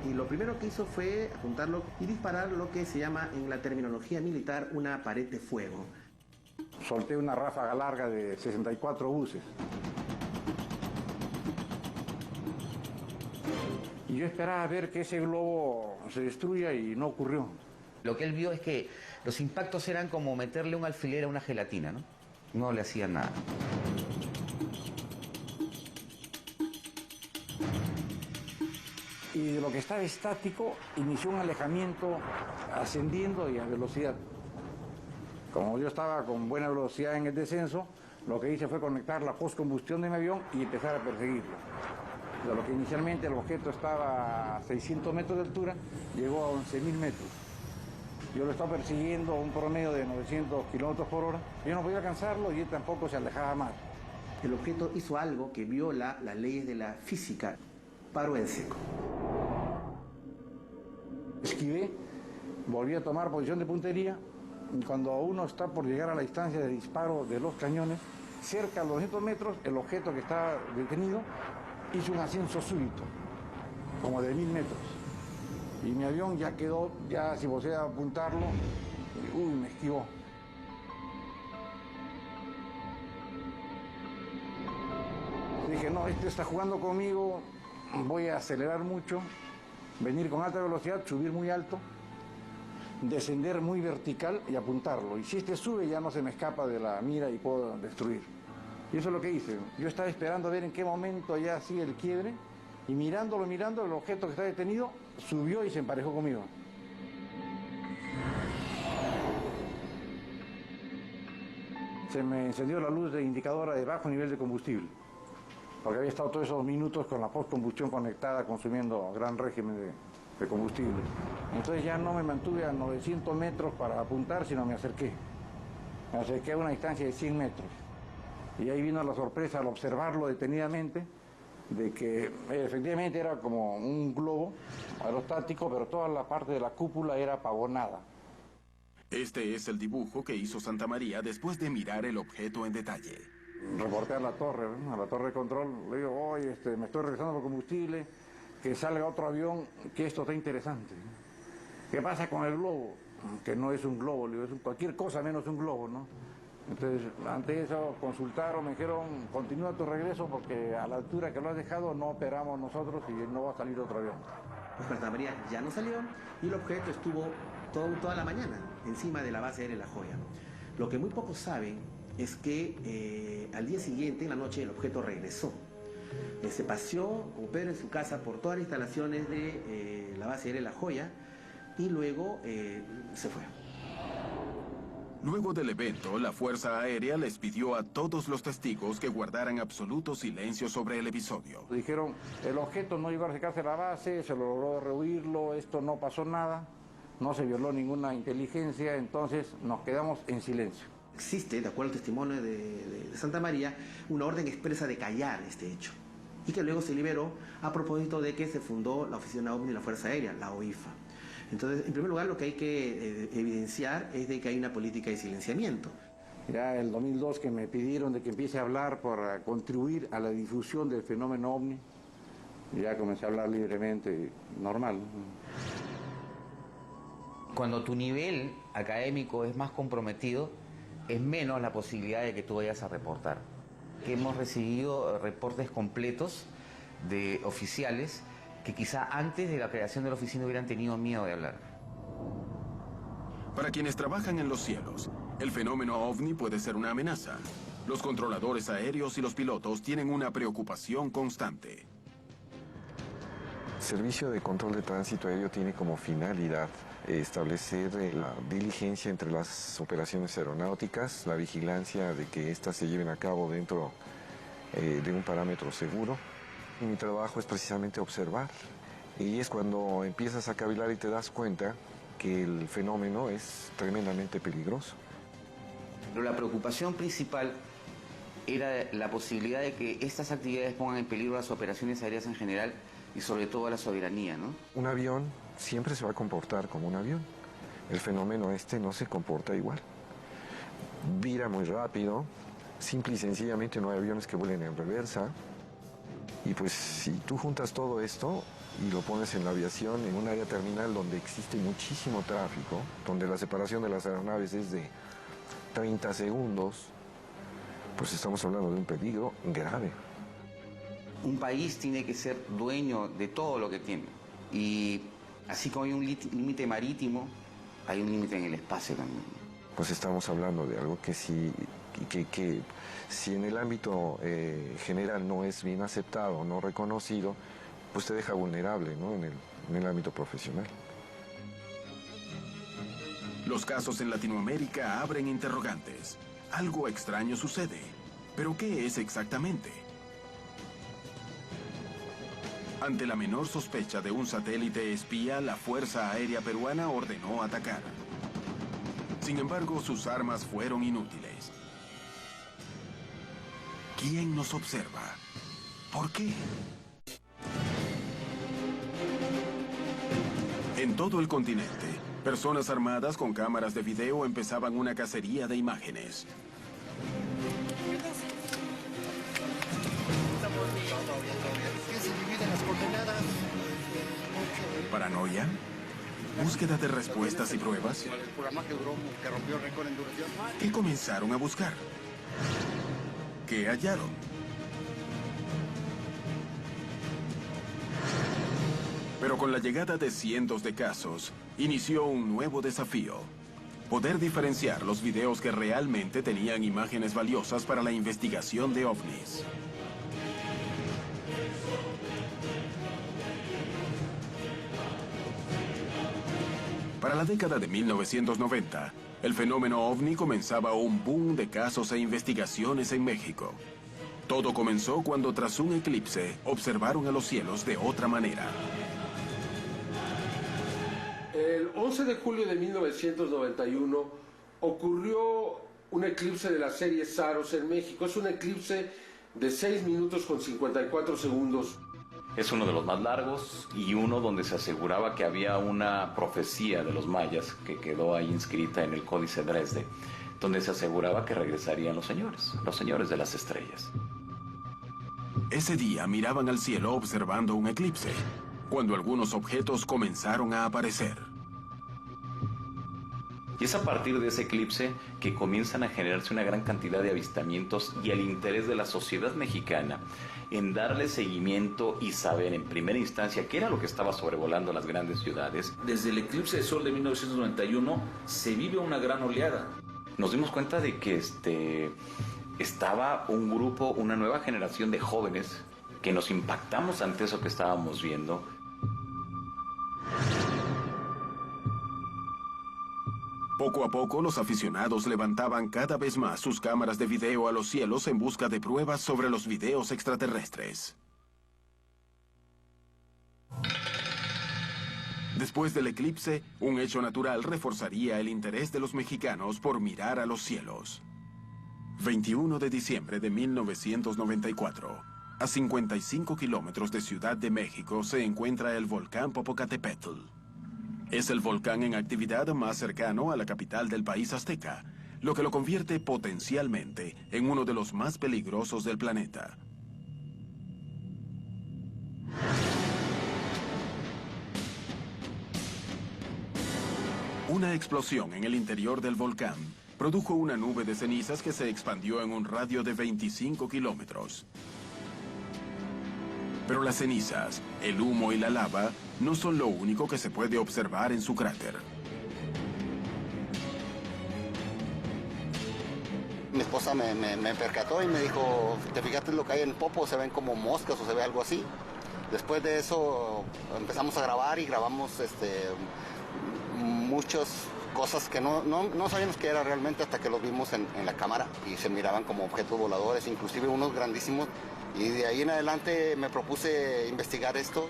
Y lo primero que hizo fue apuntarlo y disparar lo que se llama en la terminología militar una pared de fuego. Solté una ráfaga larga de 64 buses. Y yo esperaba ver que ese globo se destruya y no ocurrió. Lo que él vio es que los impactos eran como meterle un alfiler a una gelatina, ¿no? No le hacían nada. Y de lo que estaba estático, inició un alejamiento ascendiendo y a velocidad. Como yo estaba con buena velocidad en el descenso, lo que hice fue conectar la postcombustión de mi avión y empezar a perseguirlo. De lo que inicialmente el objeto estaba a 600 metros de altura, llegó a 11.000 metros. Yo lo estaba persiguiendo a un promedio de 900 kilómetros por hora. Yo no podía alcanzarlo y él tampoco se alejaba más. El objeto hizo algo que viola las leyes de la física. Paró en seco. Esquivé, volví a tomar posición de puntería y cuando uno está por llegar a la distancia de disparo de los cañones, cerca a los 200 metros, el objeto que estaba detenido hizo un ascenso súbito, como de 1.000 metros. Y mi avión ya quedó, ya si vos a apuntarlo, me esquivó. Dije, no, este está jugando conmigo, voy a acelerar mucho, venir con alta velocidad, subir muy alto, descender muy vertical y apuntarlo. Y si este sube ya no se me escapa de la mira y puedo destruir. Y eso es lo que hice. Yo estaba esperando a ver en qué momento ya sigue el quiebre y mirándolo, el objeto que está detenido subió y se emparejó conmigo. Se me encendió la luz de indicadora de bajo nivel de combustible, porque había estado todos esos minutos con la postcombustión conectada consumiendo gran régimen de combustible. Entonces ya no me mantuve a 900 metros para apuntar, sino me acerqué. Me acerqué a una distancia de 100 metros. Y ahí vino la sorpresa al observarlo detenidamente, de que efectivamente era como un globo aerostático, pero toda la parte de la cúpula era pavonada. Este es el dibujo que hizo Santamaría después de mirar el objeto en detalle. Reporté a la torre de control, le digo, oye, me estoy regresando por combustible, que salga otro avión, que esto está interesante. ¿Qué pasa con el globo? Que no es un globo, le digo, es cualquier cosa menos un globo, ¿no? Entonces, ante eso consultaron, me dijeron, continúa tu regreso porque a la altura que lo has dejado no operamos nosotros y no va a salir otro avión. Pues Santamaría ya no salió y el objeto estuvo toda la mañana encima de la base aérea La Joya. Lo que muy pocos saben es que al día siguiente, en la noche, el objeto regresó. Se paseó como Pedro en su casa por todas las instalaciones de la base aérea La Joya y luego se fue. Luego del evento, la Fuerza Aérea les pidió a todos los testigos que guardaran absoluto silencio sobre el episodio. Dijeron, el objeto no llegó a acercarse a la base, se logró rehuirlo, esto no pasó nada, no se violó ninguna inteligencia, entonces nos quedamos en silencio. Existe, de acuerdo al testimonio de Santamaría, una orden expresa de callar este hecho y que luego se liberó a propósito de que se fundó la Oficina OVNI de la Fuerza Aérea, la OIFA. Entonces, en primer lugar, lo que hay que evidenciar es de que hay una política de silenciamiento. Ya el 2002 que me pidieron de que empiece a hablar para contribuir a la difusión del fenómeno OVNI, ya comencé a hablar libremente, normal. Cuando tu nivel académico es más comprometido, es menos la posibilidad de que tú vayas a reportar. Que hemos recibido reportes completos de oficiales que quizá antes de la creación de la oficina hubieran tenido miedo de hablar. Para quienes trabajan en los cielos, el fenómeno OVNI puede ser una amenaza. Los controladores aéreos y los pilotos tienen una preocupación constante. El Servicio de Control de Tránsito Aéreo tiene como finalidad establecer la diligencia entre las operaciones aeronáuticas, la vigilancia de que éstas se lleven a cabo dentro de un parámetro seguro. Y mi trabajo es precisamente observar. Y es cuando empiezas a cavilar y te das cuenta que el fenómeno es tremendamente peligroso. Pero la preocupación principal era la posibilidad de que estas actividades pongan en peligro las operaciones aéreas en general y sobre todo la soberanía, ¿no? Un avión siempre se va a comportar como un avión. El fenómeno no se comporta igual. Vira muy rápido, simple y sencillamente no hay aviones que vuelen en reversa. Y pues si tú juntas todo esto y lo pones en la aviación, en un área terminal donde existe muchísimo tráfico, donde la separación de las aeronaves es de 30 segundos, pues estamos hablando de un peligro grave. Un país tiene que ser dueño de todo lo que tiene. Y así como hay un límite marítimo, hay un límite en el espacio también. Pues estamos hablando de algo que sí, que si en el ámbito general no es bien aceptado, no reconocido, pues te deja vulnerable, ¿no? en el ámbito profesional. Los casos en Latinoamérica abren interrogantes. Algo extraño sucede. ¿Pero qué es exactamente? Ante la menor sospecha de un satélite espía, la Fuerza Aérea Peruana ordenó atacar. Sin embargo, sus armas fueron inútiles. ¿Quién nos observa? ¿Por qué? En todo el continente, personas armadas con cámaras de video empezaban una cacería de imágenes. ¿Qué se dividen las coordenadas? ¿Paranoia? ¿Búsqueda de respuestas y pruebas? El programa que rompió el récord en duración. ¿Qué comenzaron a buscar? ¿Qué hallaron? Pero con la llegada de cientos de casos, inició un nuevo desafío. Poder diferenciar los videos que realmente tenían imágenes valiosas para la investigación de ovnis. Para la década de 1990, el fenómeno ovni comenzaba un boom de casos e investigaciones en México. Todo comenzó cuando tras un eclipse observaron a los cielos de otra manera. El 11 de julio de 1991 ocurrió un eclipse de la serie Saros en México. Es un eclipse de 6 minutos con 54 segundos. Es uno de los más largos y uno donde se aseguraba que había una profecía de los mayas que quedó ahí inscrita en el Códice Dresde, donde se aseguraba que regresarían los señores de las estrellas. Ese día miraban al cielo observando un eclipse, cuando algunos objetos comenzaron a aparecer. Y es a partir de ese eclipse que comienzan a generarse una gran cantidad de avistamientos y el interés de la sociedad mexicana en darle seguimiento y saber en primera instancia qué era lo que estaba sobrevolando las grandes ciudades. Desde el eclipse de sol de 1991 se vive una gran oleada. Nos dimos cuenta de que estaba un grupo, una nueva generación de jóvenes que nos impactamos ante eso que estábamos viendo. Poco a poco, los aficionados levantaban cada vez más sus cámaras de video a los cielos en busca de pruebas sobre los videos extraterrestres. Después del eclipse, un hecho natural reforzaría el interés de los mexicanos por mirar a los cielos. 21 de diciembre de 1994. A 55 kilómetros de Ciudad de México se encuentra el volcán Popocatépetl. Es el volcán en actividad más cercano a la capital del país azteca, lo que lo convierte potencialmente en uno de los más peligrosos del planeta. Una explosión en el interior del volcán produjo una nube de cenizas que se expandió en un radio de 25 kilómetros. Pero las cenizas, el humo y la lava no son lo único que se puede observar en su cráter. Mi esposa me percató y me dijo, ¿te fijaste lo que hay en el popo? Se ven como moscas o se ve algo así. Después de eso empezamos a grabar y grabamos muchas cosas que no sabíamos qué era realmente hasta que los vimos en la cámara y se miraban como objetos voladores, inclusive unos grandísimos. Y de ahí en adelante me propuse investigar esto.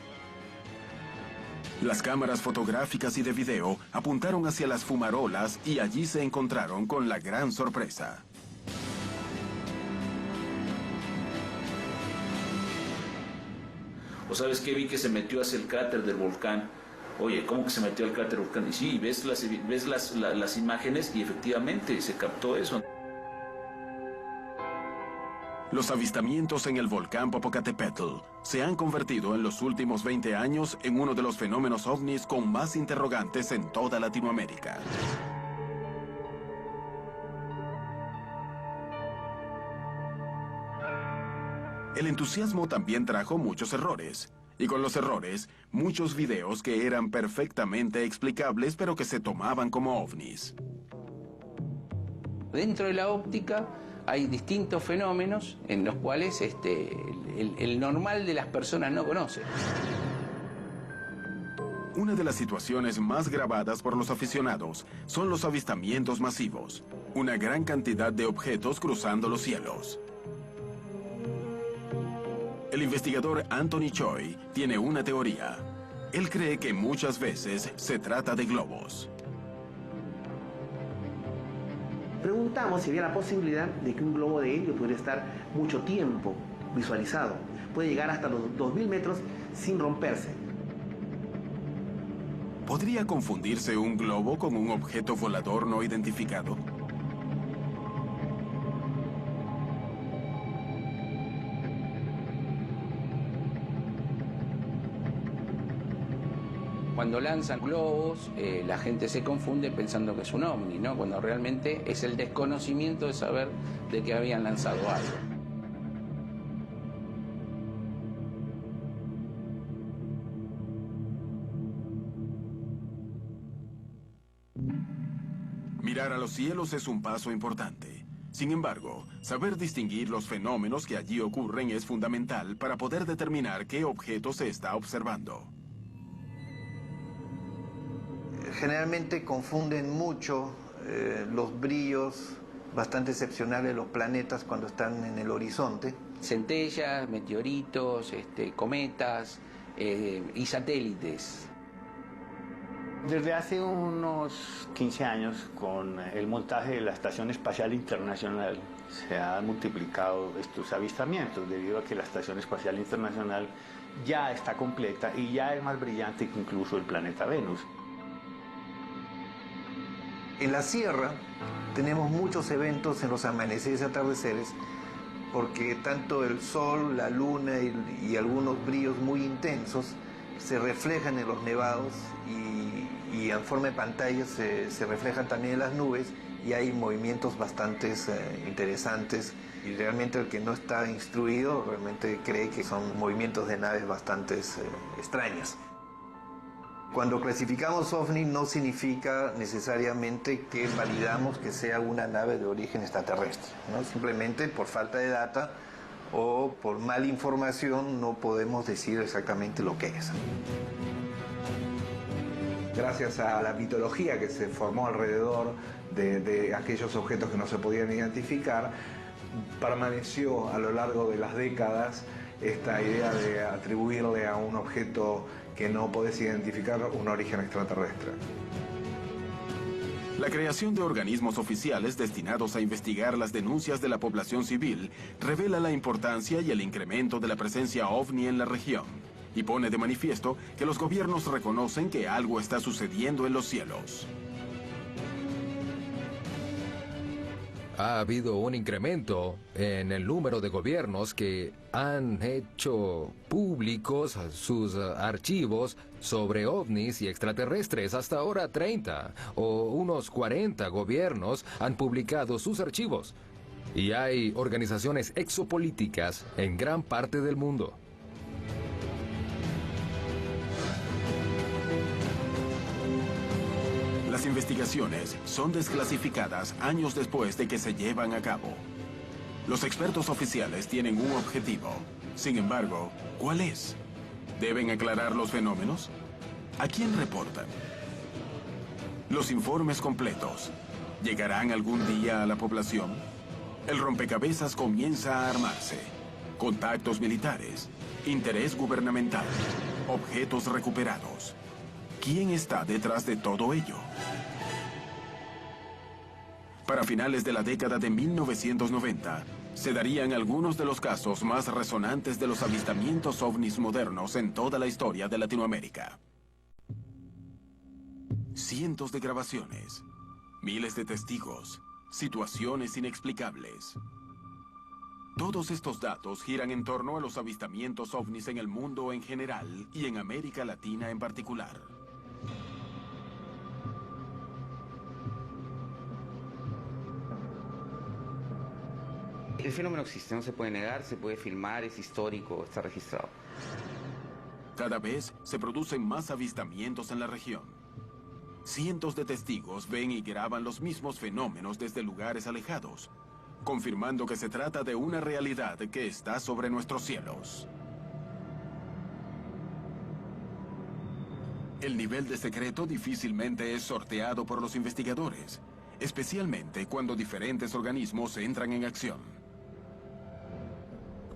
Las cámaras fotográficas y de video apuntaron hacia las fumarolas y allí se encontraron con la gran sorpresa. ¿O sabes qué? Vi que se metió hacia el cráter del volcán. Oye, ¿cómo que se metió al cráter del volcán? Y sí, ves las imágenes y efectivamente se captó eso. Los avistamientos en el volcán Popocatépetl se han convertido en los últimos 20 años en uno de los fenómenos ovnis con más interrogantes en toda Latinoamérica. El entusiasmo también trajo muchos errores. Y con los errores, muchos videos que eran perfectamente explicables pero que se tomaban como ovnis. Dentro de la óptica hay distintos fenómenos en los cuales el normal de las personas no conoce. Una de las situaciones más grabadas por los aficionados son los avistamientos masivos. Una gran cantidad de objetos cruzando los cielos. El investigador Anthony Choi tiene una teoría. Él cree que muchas veces se trata de globos. Preguntamos si había la posibilidad de que un globo de helio pudiera estar mucho tiempo visualizado. Puede llegar hasta los 2000 metros sin romperse. ¿Podría confundirse un globo con un objeto volador no identificado? Cuando lanzan globos, la gente se confunde pensando que es un ovni, ¿no? Cuando realmente es el desconocimiento de saber de que habían lanzado algo. Mirar a los cielos es un paso importante. Sin embargo, saber distinguir los fenómenos que allí ocurren es fundamental para poder determinar qué objeto se está observando. Generalmente confunden mucho los brillos bastante excepcionales de los planetas cuando están en el horizonte. Centellas, meteoritos, cometas y satélites. Desde hace unos 15 años, con el montaje de la Estación Espacial Internacional, se han multiplicado estos avistamientos debido a que la Estación Espacial Internacional ya está completa y ya es más brillante que incluso el planeta Venus. En la Sierra tenemos muchos eventos en los amaneceres y atardeceres porque tanto el sol, la luna y algunos brillos muy intensos se reflejan en los nevados y en forma de pantalla se reflejan también en las nubes y hay movimientos bastante interesantes y realmente el que no está instruido realmente cree que son movimientos de naves bastante extrañas. Cuando clasificamos OVNI no significa necesariamente que validamos que sea una nave de origen extraterrestre, ¿no? Simplemente por falta de data o por mala información no podemos decir exactamente lo que es. Gracias a la mitología que se formó alrededor de aquellos objetos que no se podían identificar, permaneció a lo largo de las décadas esta idea de atribuirle a un objeto que no podés identificar un origen extraterrestre. La creación de organismos oficiales destinados a investigar las denuncias de la población civil revela la importancia y el incremento de la presencia OVNI en la región y pone de manifiesto que los gobiernos reconocen que algo está sucediendo en los cielos. Ha habido un incremento en el número de gobiernos que han hecho públicos sus archivos sobre ovnis y extraterrestres. Hasta ahora 30 o unos 40 gobiernos han publicado sus archivos. Y hay organizaciones exopolíticas en gran parte del mundo. Las investigaciones son desclasificadas años después de que se llevan a cabo. Los expertos oficiales tienen un objetivo. Sin embargo, ¿cuál es? ¿Deben aclarar los fenómenos? ¿A quién reportan? Los informes completos, ¿llegarán algún día a la población? El rompecabezas comienza a armarse. Contactos militares, interés gubernamental, objetos recuperados. ¿Quién está detrás de todo ello? Para finales de la década de 1990, se darían algunos de los casos más resonantes de los avistamientos ovnis modernos en toda la historia de Latinoamérica. Cientos de grabaciones, miles de testigos, situaciones inexplicables. Todos estos datos giran en torno a los avistamientos ovnis en el mundo en general y en América Latina en particular. El fenómeno existe, no se puede negar, se puede filmar, es histórico, está registrado. Cada vez se producen más avistamientos en la región. Cientos de testigos ven y graban los mismos fenómenos desde lugares alejados, confirmando que se trata de una realidad que está sobre nuestros cielos. El nivel de secreto difícilmente es sorteado por los investigadores, especialmente cuando diferentes organismos entran en acción.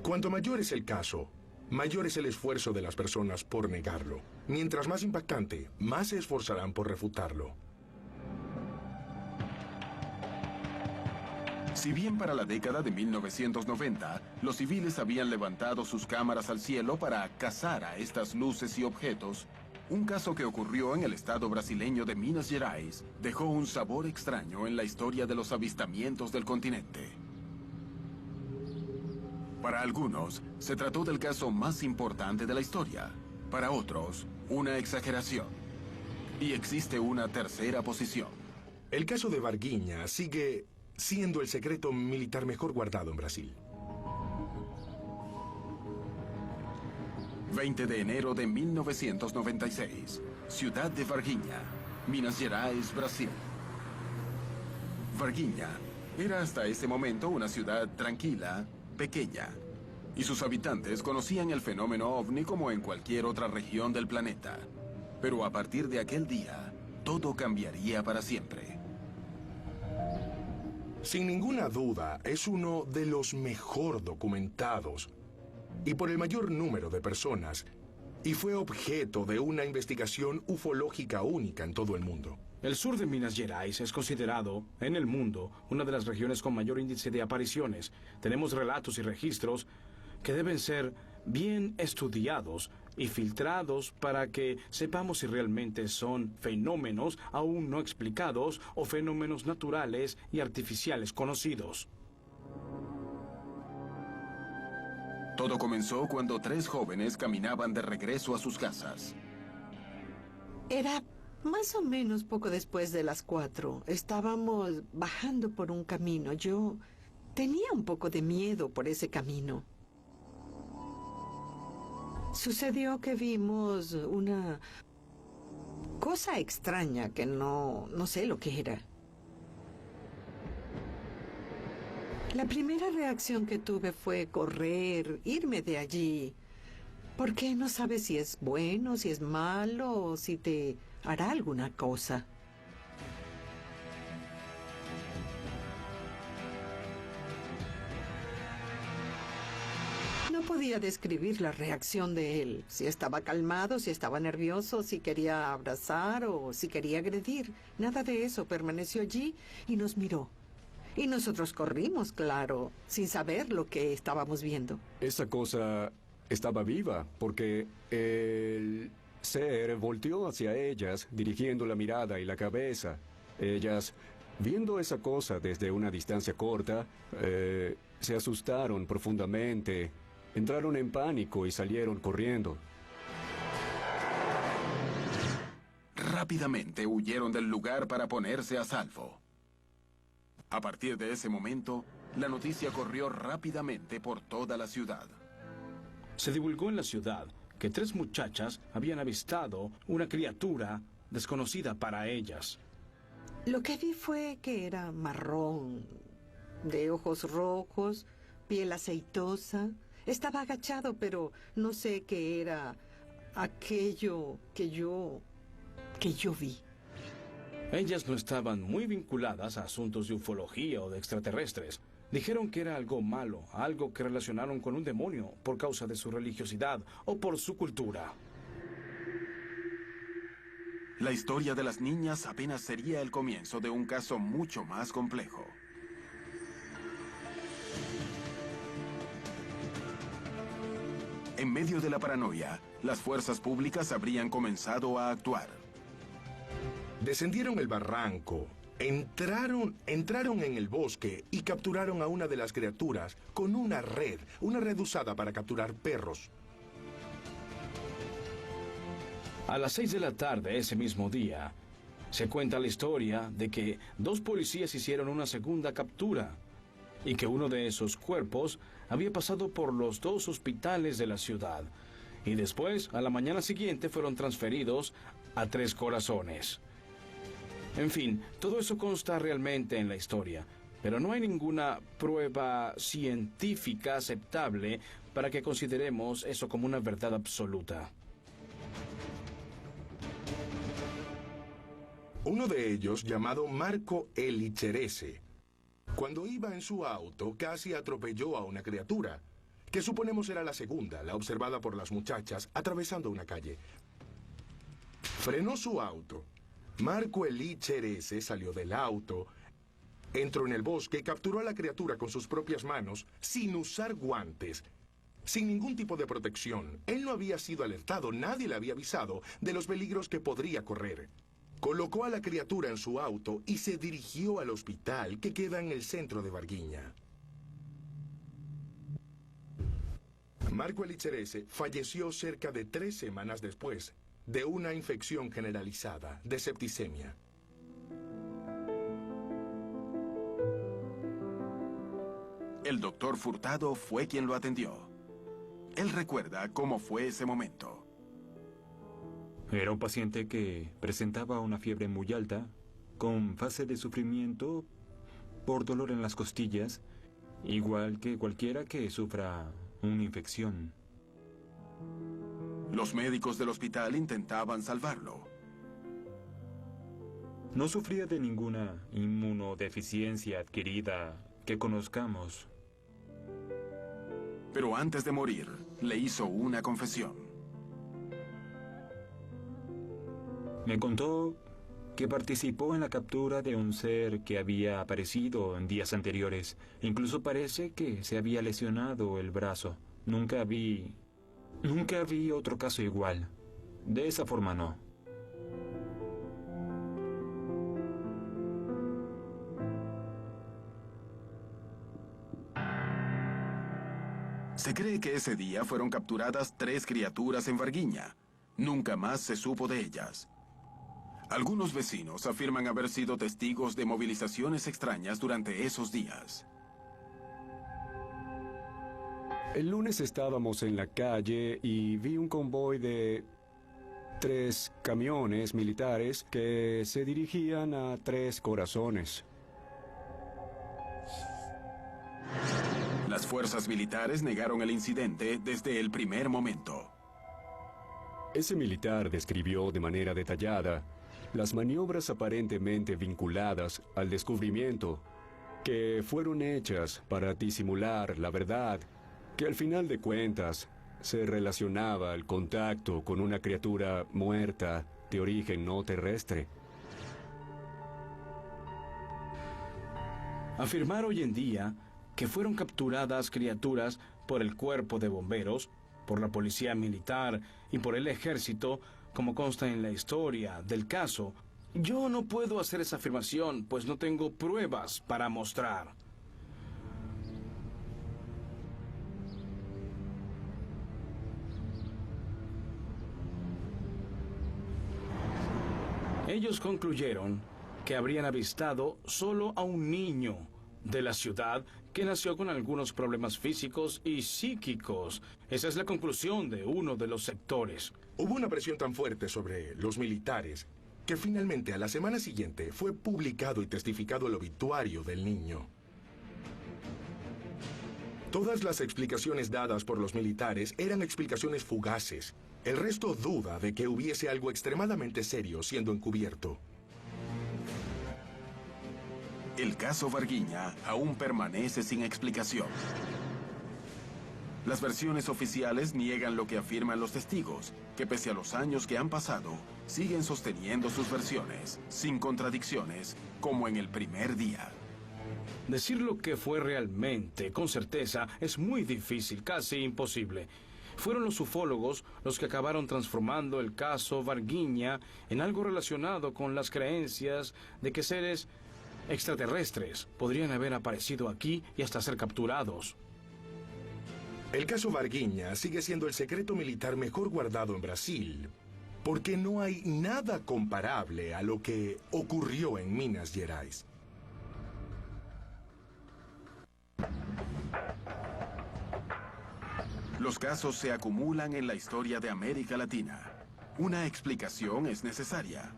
Cuanto mayor es el caso, mayor es el esfuerzo de las personas por negarlo. Mientras más impactante, más se esforzarán por refutarlo. Si bien para la década de 1990, los civiles habían levantado sus cámaras al cielo para cazar a estas luces y objetos, un caso que ocurrió en el estado brasileño de Minas Gerais dejó un sabor extraño en la historia de los avistamientos del continente. Para algunos, se trató del caso más importante de la historia. Para otros, una exageración. Y existe una tercera posición. El caso de Varginha sigue siendo el secreto militar mejor guardado en Brasil. 20 de enero de 1996, ciudad de Varginha, Minas Gerais, Brasil. Varginha era hasta ese momento una ciudad tranquila, pequeña, y sus habitantes conocían el fenómeno OVNI como en cualquier otra región del planeta. Pero a partir de aquel día, todo cambiaría para siempre. Sin ninguna duda, es uno de los mejor documentados y por el mayor número de personas y fue objeto de una investigación ufológica única en todo el mundo. El sur de Minas Gerais es considerado, en el mundo, una de las regiones con mayor índice de apariciones. Tenemos relatos y registros que deben ser bien estudiados y filtrados para que sepamos si realmente son fenómenos aún no explicados o fenómenos naturales y artificiales conocidos. Todo comenzó cuando 3 jóvenes caminaban de regreso a sus casas. Era más o menos poco después de las 4. Estábamos bajando por un camino. Yo tenía un poco de miedo por ese camino. Sucedió que vimos una cosa extraña que no sé lo que era. La primera reacción que tuve fue correr, irme de allí, porque no sabes si es bueno, si es malo, o si te hará alguna cosa. No podía describir la reacción de él, si estaba calmado, si estaba nervioso, si quería abrazar o si quería agredir. Nada de eso, permaneció allí y nos miró. Y nosotros corrimos, claro, sin saber lo que estábamos viendo. Esa cosa estaba viva porque el ser volteó hacia ellas, dirigiendo la mirada y la cabeza. Ellas, viendo esa cosa desde una distancia corta, se asustaron profundamente, entraron en pánico y salieron corriendo. Rápidamente huyeron del lugar para ponerse a salvo. A partir de ese momento, la noticia corrió rápidamente por toda la ciudad. Se divulgó en la ciudad que 3 muchachas habían avistado una criatura desconocida para ellas. Lo que vi fue que era marrón, de ojos rojos, piel aceitosa. Estaba agachado, pero no sé qué era aquello que yo vi. Ellas no estaban muy vinculadas a asuntos de ufología o de extraterrestres. Dijeron que era algo malo, algo que relacionaron con un demonio por causa de su religiosidad o por su cultura. La historia de las niñas apenas sería el comienzo de un caso mucho más complejo. En medio de la paranoia, las fuerzas públicas habrían comenzado a actuar. Descendieron el barranco, entraron en el bosque y capturaron a una de las criaturas con una red usada para capturar perros. A las 6 de la tarde ese mismo día, se cuenta la historia de que 2 policías hicieron una segunda captura y que uno de esos cuerpos había pasado por los 2 hospitales de la ciudad y después, a la mañana siguiente, fueron transferidos a 3 Corazones. En fin, todo eso consta realmente en la historia, pero no hay ninguna prueba científica aceptable para que consideremos eso como una verdad absoluta. Uno de ellos, llamado Marco Elicerese, cuando iba en su auto, casi atropelló a una criatura, que suponemos era la segunda, la observada por las muchachas, atravesando una calle. Frenó su auto. Marco Elicerese salió del auto, entró en el bosque y capturó a la criatura con sus propias manos, sin usar guantes, sin ningún tipo de protección. Él no había sido alertado, nadie le había avisado de los peligros que podría correr. Colocó a la criatura en su auto y se dirigió al hospital que queda en el centro de Varginha. Marco Elicerese falleció cerca de 3 semanas después de una infección generalizada de septicemia. El doctor Furtado fue quien lo atendió. Él recuerda cómo fue ese momento. Era un paciente que presentaba una fiebre muy alta, con fase de sufrimiento por dolor en las costillas, igual que cualquiera que sufra una infección. Los médicos del hospital intentaban salvarlo. No sufría de ninguna inmunodeficiencia adquirida que conozcamos. Pero antes de morir, le hizo una confesión. Me contó que participó en la captura de un ser que había aparecido en días anteriores. Incluso parece que se había lesionado el brazo. Nunca vi otro caso igual. De esa forma no. Se cree que ese día fueron capturadas 3 criaturas en Varguiña. Nunca más se supo de ellas. Algunos vecinos afirman haber sido testigos de movilizaciones extrañas durante esos días. El lunes estábamos en la calle y vi un convoy de 3 camiones militares que se dirigían a 3 Corazones. Las fuerzas militares negaron el incidente desde el primer momento. Ese militar describió de manera detallada las maniobras aparentemente vinculadas al descubrimiento, que fueron hechas para disimular la verdad, que al final de cuentas se relacionaba el contacto con una criatura muerta de origen no terrestre. Afirmar hoy en día que fueron capturadas criaturas por el cuerpo de bomberos, por la policía militar y por el ejército, como consta en la historia del caso, yo no puedo hacer esa afirmación, pues no tengo pruebas para mostrar. Ellos concluyeron que habrían avistado solo a un niño de la ciudad que nació con algunos problemas físicos y psíquicos. Esa es la conclusión de uno de los sectores. Hubo una presión tan fuerte sobre los militares que finalmente a la semana siguiente fue publicado y testificado el obituario del niño. Todas las explicaciones dadas por los militares eran explicaciones fugaces. El resto duda de que hubiese algo extremadamente serio siendo encubierto. El caso Varguiña aún permanece sin explicación. Las versiones oficiales niegan lo que afirman los testigos, que pese a los años que han pasado, siguen sosteniendo sus versiones, sin contradicciones, como en el primer día. Decir lo que fue realmente, con certeza, es muy difícil, casi imposible. Fueron los ufólogos los que acabaron transformando el caso Varguiña en algo relacionado con las creencias de que seres extraterrestres podrían haber aparecido aquí y hasta ser capturados. El caso Varguiña sigue siendo el secreto militar mejor guardado en Brasil, porque no hay nada comparable a lo que ocurrió en Minas Gerais. Los casos se acumulan en la historia de América Latina. Una explicación es necesaria.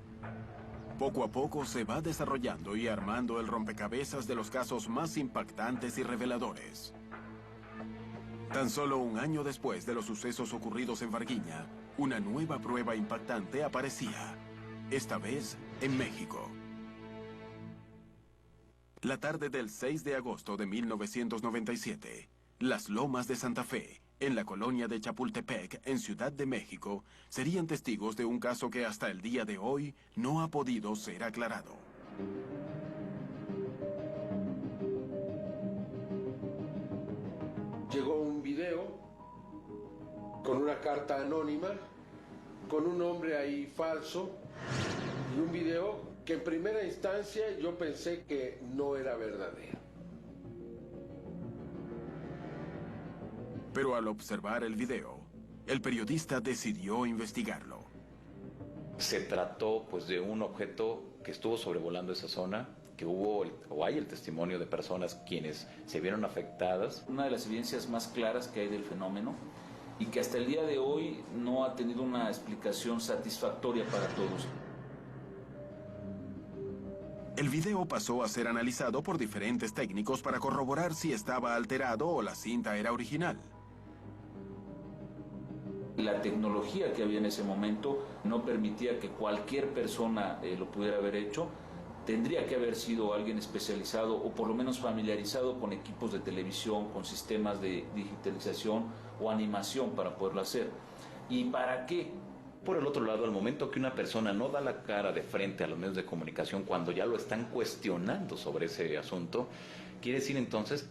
Poco a poco se va desarrollando y armando el rompecabezas de los casos más impactantes y reveladores. Tan solo un año después de los sucesos ocurridos en Varguiña, una nueva prueba impactante aparecía, esta vez en México. La tarde del 6 de agosto de 1997, las Lomas de Santa Fe, en la colonia de Chapultepec, en Ciudad de México, serían testigos de un caso que hasta el día de hoy no ha podido ser aclarado. Llegó un video con una carta anónima, con un nombre ahí falso, y un video que en primera instancia yo pensé que no era verdadero. Pero al observar el video, el periodista decidió investigarlo. Se trató pues de un objeto que estuvo sobrevolando esa zona, que hubo o hay el testimonio de personas quienes se vieron afectadas. Una de las evidencias más claras que hay del fenómeno y que hasta el día de hoy no ha tenido una explicación satisfactoria para todos. El video pasó a ser analizado por diferentes técnicos para corroborar si estaba alterado o la cinta era original. La tecnología que había en ese momento no permitía que cualquier persona lo pudiera haber hecho. Tendría que haber sido alguien especializado o por lo menos familiarizado con equipos de televisión, con sistemas de digitalización o animación para poderlo hacer. ¿Y para qué? Por el otro lado, al momento que una persona no da la cara de frente a los medios de comunicación cuando ya lo están cuestionando sobre ese asunto, quiere decir entonces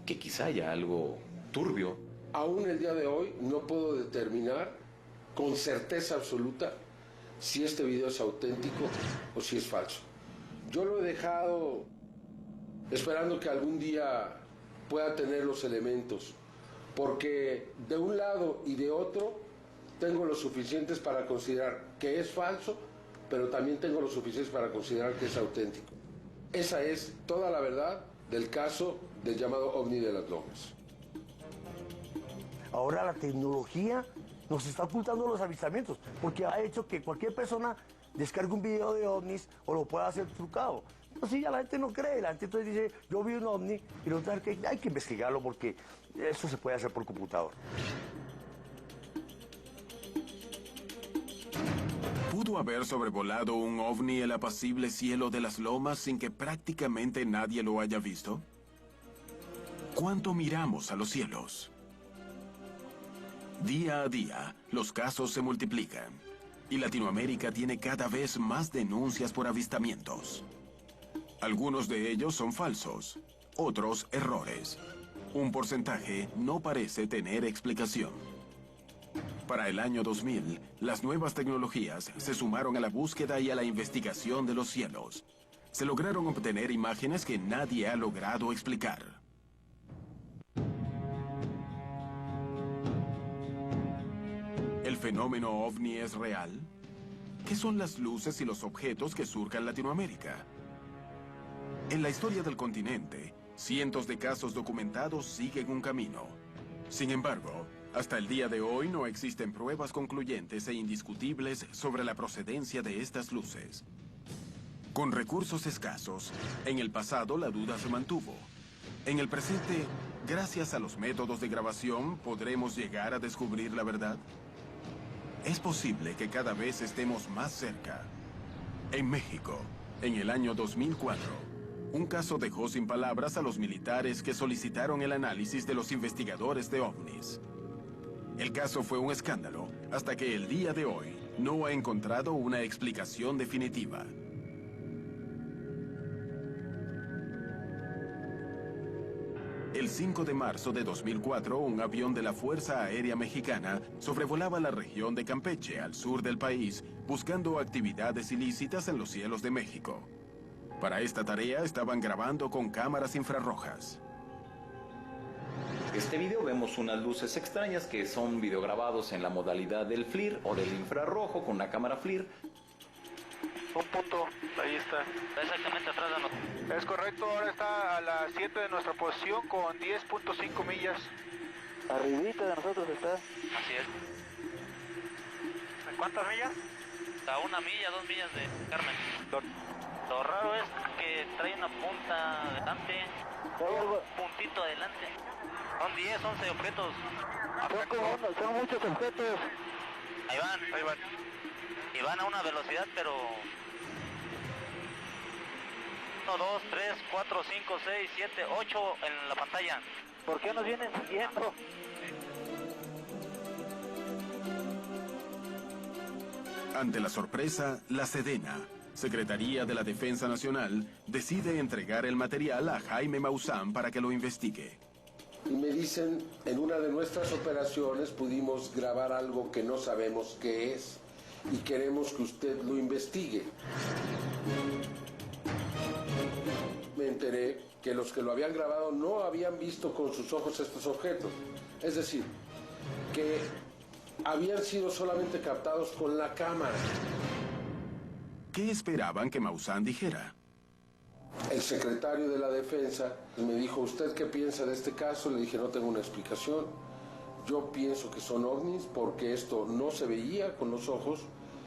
que quizá haya algo turbio. Aún el día de hoy no puedo determinar con certeza absoluta si este video es auténtico o si es falso. Yo lo he dejado esperando que algún día pueda tener los elementos, porque de un lado y de otro tengo los suficientes para considerar que es falso, pero también tengo los suficientes para considerar que es auténtico. Esa es toda la verdad del caso del llamado OVNI de las Lomas. Ahora la tecnología nos está ocultando los avistamientos, porque ha hecho que cualquier persona descargue un video de ovnis o lo pueda hacer trucado. Así ya la gente no cree, la gente entonces dice, yo vi un ovni, y resulta que hay que investigarlo porque eso se puede hacer por computador. ¿Pudo haber sobrevolado un ovni el apacible cielo de las lomas sin que prácticamente nadie lo haya visto? ¿Cuánto miramos a los cielos? Día a día, los casos se multiplican y Latinoamérica tiene cada vez más denuncias por avistamientos. Algunos de ellos son falsos, otros errores. Un porcentaje no parece tener explicación. Para el año 2000, las nuevas tecnologías se sumaron a la búsqueda y a la investigación de los cielos. Se lograron obtener imágenes que nadie ha logrado explicar. ¿El fenómeno ovni es real? ¿Qué son las luces y los objetos que surcan Latinoamérica? En la historia del continente, cientos de casos documentados siguen un camino. Sin embargo, hasta el día de hoy no existen pruebas concluyentes e indiscutibles sobre la procedencia de estas luces. Con recursos escasos, en el pasado la duda se mantuvo. En el presente, gracias a los métodos de grabación, ¿podremos llegar a descubrir la verdad? Es posible que cada vez estemos más cerca. En México, en el año 2004, un caso dejó sin palabras a los militares que solicitaron el análisis de los investigadores de ovnis. El caso fue un escándalo hasta que el día de hoy no ha encontrado una explicación definitiva. El 5 de marzo de 2004, un avión de la Fuerza Aérea Mexicana sobrevolaba la región de Campeche, al sur del país, buscando actividades ilícitas en los cielos de México. Para esta tarea estaban grabando con cámaras infrarrojas. En este video vemos unas luces extrañas que son videograbados en la modalidad del FLIR o del infrarrojo con una cámara FLIR. Un punto, ahí está. Exactamente atrás de nosotros. Es correcto, ahora está a las 7 de nuestra posición con 10.5 millas. Arribita de nosotros está. Así es. ¿Cuántas millas? A 1 milla, 2 millas de Carmen. Lo raro es que trae una punta adelante, un puntito adelante. Son 10, 11 objetos. Son muchos objetos. Ahí van. Y van a una velocidad, pero 1, 2, 3, 4, 5, 6, 7, 8 en la pantalla. ¿Por qué nos vienen siguiendo? Ante la sorpresa, la Sedena, Secretaría de la Defensa Nacional, decide entregar el material a Jaime Maussan para que lo investigue. Y me dicen, en una de nuestras operaciones pudimos grabar algo que no sabemos qué es y queremos que usted lo investigue. Me enteré que los que lo habían grabado no habían visto con sus ojos estos objetos. Es decir, que habían sido solamente captados con la cámara. ¿Qué esperaban que Maussan dijera? El secretario de la Defensa me dijo, ¿usted qué piensa de este caso? Le dije, no tengo una explicación. Yo pienso que son ovnis porque esto no se veía con los ojos,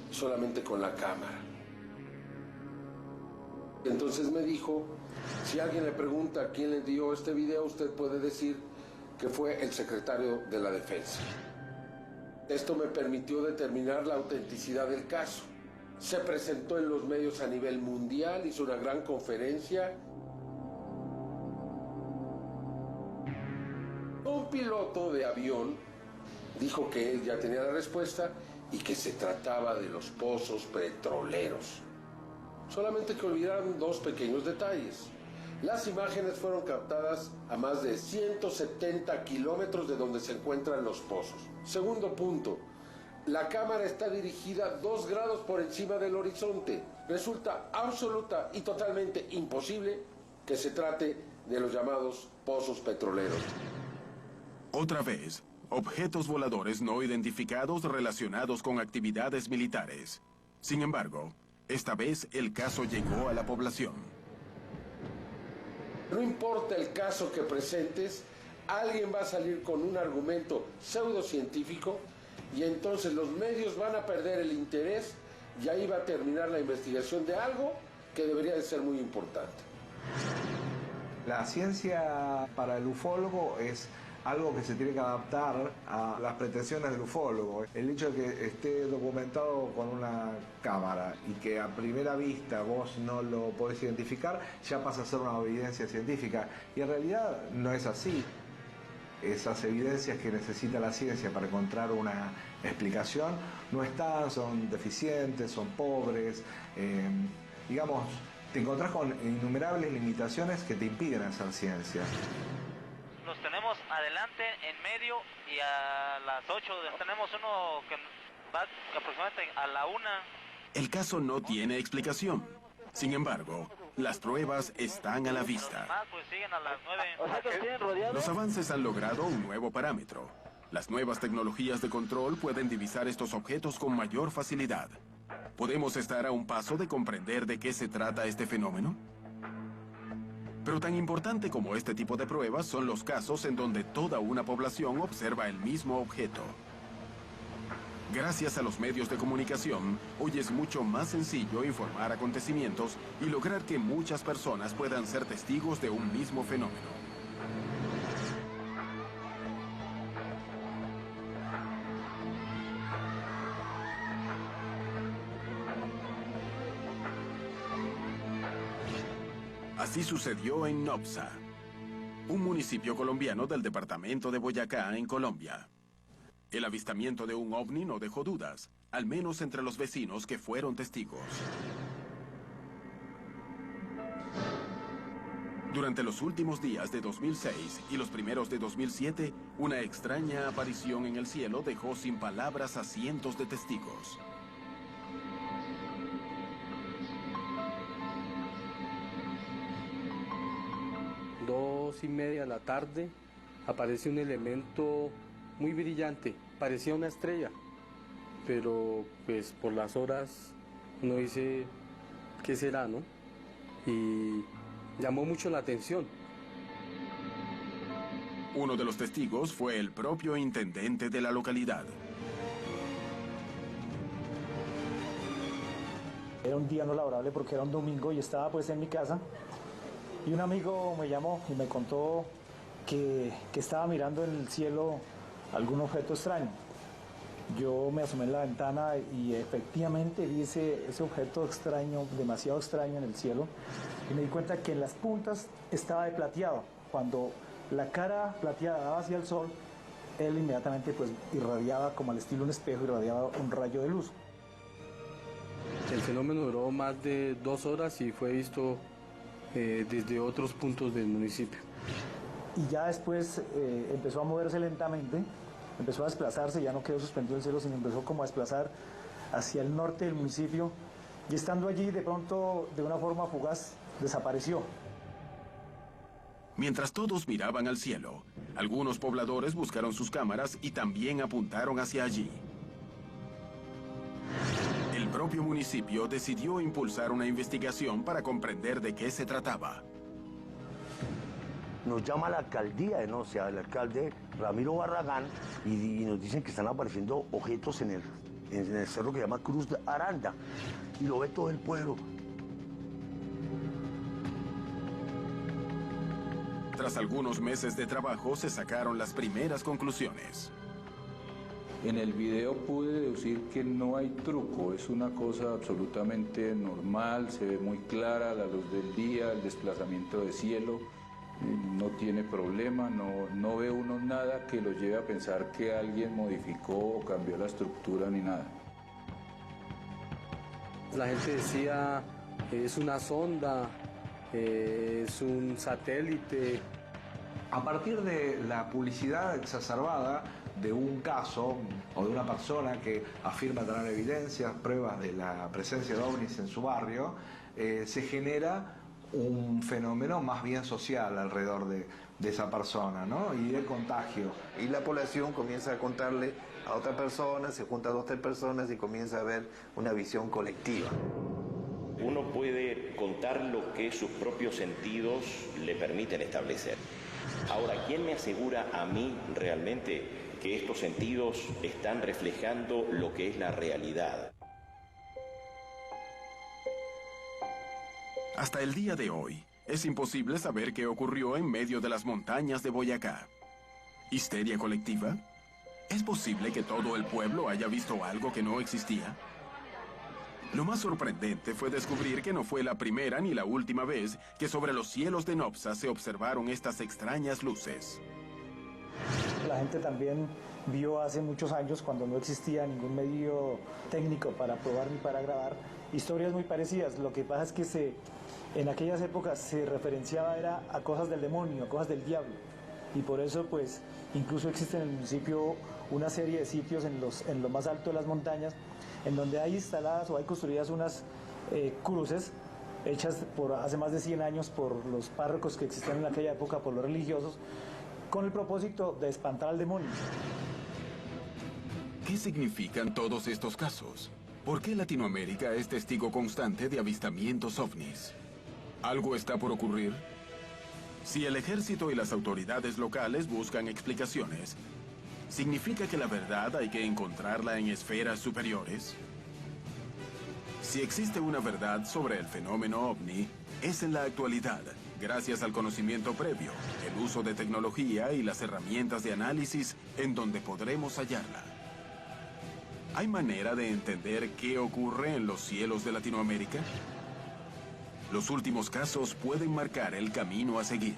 solamente con la cámara. Entonces me dijo, si alguien le pregunta quién le dio este video, usted puede decir que fue el secretario de la Defensa. Esto me permitió determinar la autenticidad del caso. Se presentó en los medios a nivel mundial, hizo una gran conferencia. Un piloto de avión Dijo que él ya tenía la respuesta y que se trataba de los pozos petroleros. Solamente que olvidaron dos pequeños detalles. Las imágenes fueron captadas a más de 170 kilómetros de donde se encuentran los pozos. Segundo punto, la cámara está dirigida 2 grados por encima del horizonte. Resulta absoluta y totalmente imposible que se trate de los llamados pozos petroleros. Otra vez, objetos voladores no identificados relacionados con actividades militares. Sin embargo, esta vez el caso llegó a la población. No importa el caso que presentes, alguien va a salir con un argumento pseudocientífico y entonces los medios van a perder el interés y ahí va a terminar la investigación de algo que debería de ser muy importante. La ciencia para el ufólogo es algo que se tiene que adaptar a las pretensiones del ufólogo. El hecho de que esté documentado con una cámara y que a primera vista vos no lo podés identificar, ya pasa a ser una evidencia científica. Y en realidad no es así. Esas evidencias que necesita la ciencia para encontrar una explicación no están, son deficientes, son pobres. Digamos, te encontrás con innumerables limitaciones que te impiden hacer ciencia. Los tenemos adelante, en medio y a las 8. Tenemos uno que va aproximadamente a la 1. El caso no tiene explicación. Sin embargo, las pruebas están a la vista. Pues siguen a las 9. Los avances han logrado un nuevo parámetro. Las nuevas tecnologías de control pueden divisar estos objetos con mayor facilidad. ¿Podemos estar a un paso de comprender de qué se trata este fenómeno? Pero tan importante como este tipo de pruebas son los casos en donde toda una población observa el mismo objeto. Gracias a los medios de comunicación, hoy es mucho más sencillo informar acontecimientos y lograr que muchas personas puedan ser testigos de un mismo fenómeno. Así sucedió en Nopsa, un municipio colombiano del departamento de Boyacá, en Colombia. El avistamiento de un ovni no dejó dudas, al menos entre los vecinos que fueron testigos. Durante los últimos días de 2006 y los primeros de 2007, una extraña aparición en el cielo dejó sin palabras a cientos de testigos. Dos y media de la tarde aparece un elemento muy brillante, parecía una estrella, pero pues por las horas uno dice ¿qué será, no? Y llamó mucho la atención. Uno de los testigos fue el propio intendente de la localidad. Era un día no laborable porque era un domingo y estaba pues en mi casa. Y un amigo me llamó y me contó que estaba mirando en el cielo algún objeto extraño. Yo me asomé en la ventana y efectivamente vi ese objeto extraño, demasiado extraño en el cielo. Y me di cuenta que en las puntas estaba de plateado. Cuando la cara plateada daba hacia el sol, él inmediatamente pues irradiaba, como al estilo un espejo, irradiaba un rayo de luz. El fenómeno duró más de 2 horas y fue visto desde otros puntos del municipio. Y ya después empezó a moverse lentamente, empezó a desplazarse, ya no quedó suspendido en el cielo, sino empezó como a desplazar hacia el norte del municipio y estando allí de pronto, de una forma fugaz, desapareció. Mientras todos miraban al cielo, algunos pobladores buscaron sus cámaras y también apuntaron hacia allí. El propio municipio decidió impulsar una investigación para comprender de qué se trataba. Nos llama la alcaldía de Nopsa, el alcalde Ramiro Barragán, y nos dicen que están apareciendo objetos en el cerro que se llama Cruz de Aranda, y lo ve todo el pueblo. Tras algunos meses de trabajo, se sacaron las primeras conclusiones. En el video pude deducir que no hay truco, es una cosa absolutamente normal, se ve muy clara la luz del día, el desplazamiento de cielo, no tiene problema, no ve uno nada que lo lleve a pensar que alguien modificó o cambió la estructura ni nada. La gente decía, es una sonda, es un satélite. A partir de la publicidad exacerbada de un caso o de una persona que afirma tener evidencias, pruebas de la presencia de ovnis en su barrio, se genera un fenómeno más bien social alrededor de esa persona, ¿no? Y de contagio. Y la población comienza a contarle a otra persona, se juntan 2 o 3 personas y comienza a haber una visión colectiva. Uno puede contar lo que sus propios sentidos le permiten establecer. Ahora, ¿quién me asegura a mí realmente que estos sentidos están reflejando lo que es la realidad? Hasta el día de hoy, es imposible saber qué ocurrió en medio de las montañas de Boyacá. ¿Histeria colectiva? ¿Es posible que todo el pueblo haya visto algo que no existía? Lo más sorprendente fue descubrir que no fue la primera ni la última vez que sobre los cielos de Nopsa se observaron estas extrañas luces. La gente también vio hace muchos años, cuando no existía ningún medio técnico para probar ni para grabar, historias muy parecidas. Lo que pasa es que en aquellas épocas se referenciaba era a cosas del demonio, a cosas del diablo. Y por eso, pues, incluso existe en el municipio una serie de sitios en lo más alto de las montañas, en donde hay instaladas o hay construidas unas cruces hechas hace más de 100 años por los párrocos que existían en aquella época, por los religiosos, con el propósito de espantar al demonio. ¿Qué significan todos estos casos? ¿Por qué Latinoamérica es testigo constante de avistamientos ovnis? ¿Algo está por ocurrir? Si el ejército y las autoridades locales buscan explicaciones, ¿significa que la verdad hay que encontrarla en esferas superiores? Si existe una verdad sobre el fenómeno ovni, es en la actualidad, gracias al conocimiento previo, el uso de tecnología y las herramientas de análisis en donde podremos hallarla. ¿Hay manera de entender qué ocurre en los cielos de Latinoamérica? Los últimos casos pueden marcar el camino a seguir.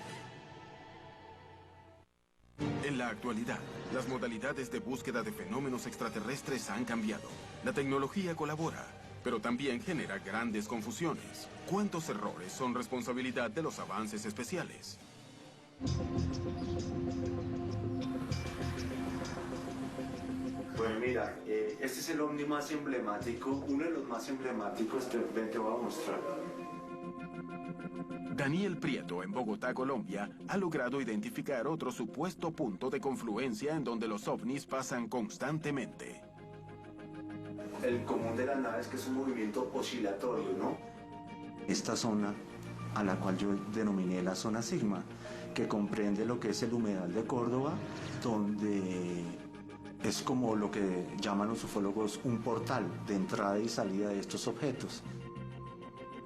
En la actualidad, las modalidades de búsqueda de fenómenos extraterrestres han cambiado. La tecnología colabora, pero también genera grandes confusiones. ¿Cuántos errores son responsabilidad de los avances especiales? Pues mira, este es el ovni más emblemático, uno de los más emblemáticos, ven, te voy a mostrar. Daniel Prieto, en Bogotá, Colombia, ha logrado identificar otro supuesto punto de confluencia en donde los ovnis pasan constantemente. El común de las naves, que es un movimiento oscilatorio, ¿no? Esta zona, a la cual yo denominé la zona Sigma, que comprende lo que es el humedal de Córdoba, donde es como lo que llaman los ufólogos un portal de entrada y salida de estos objetos.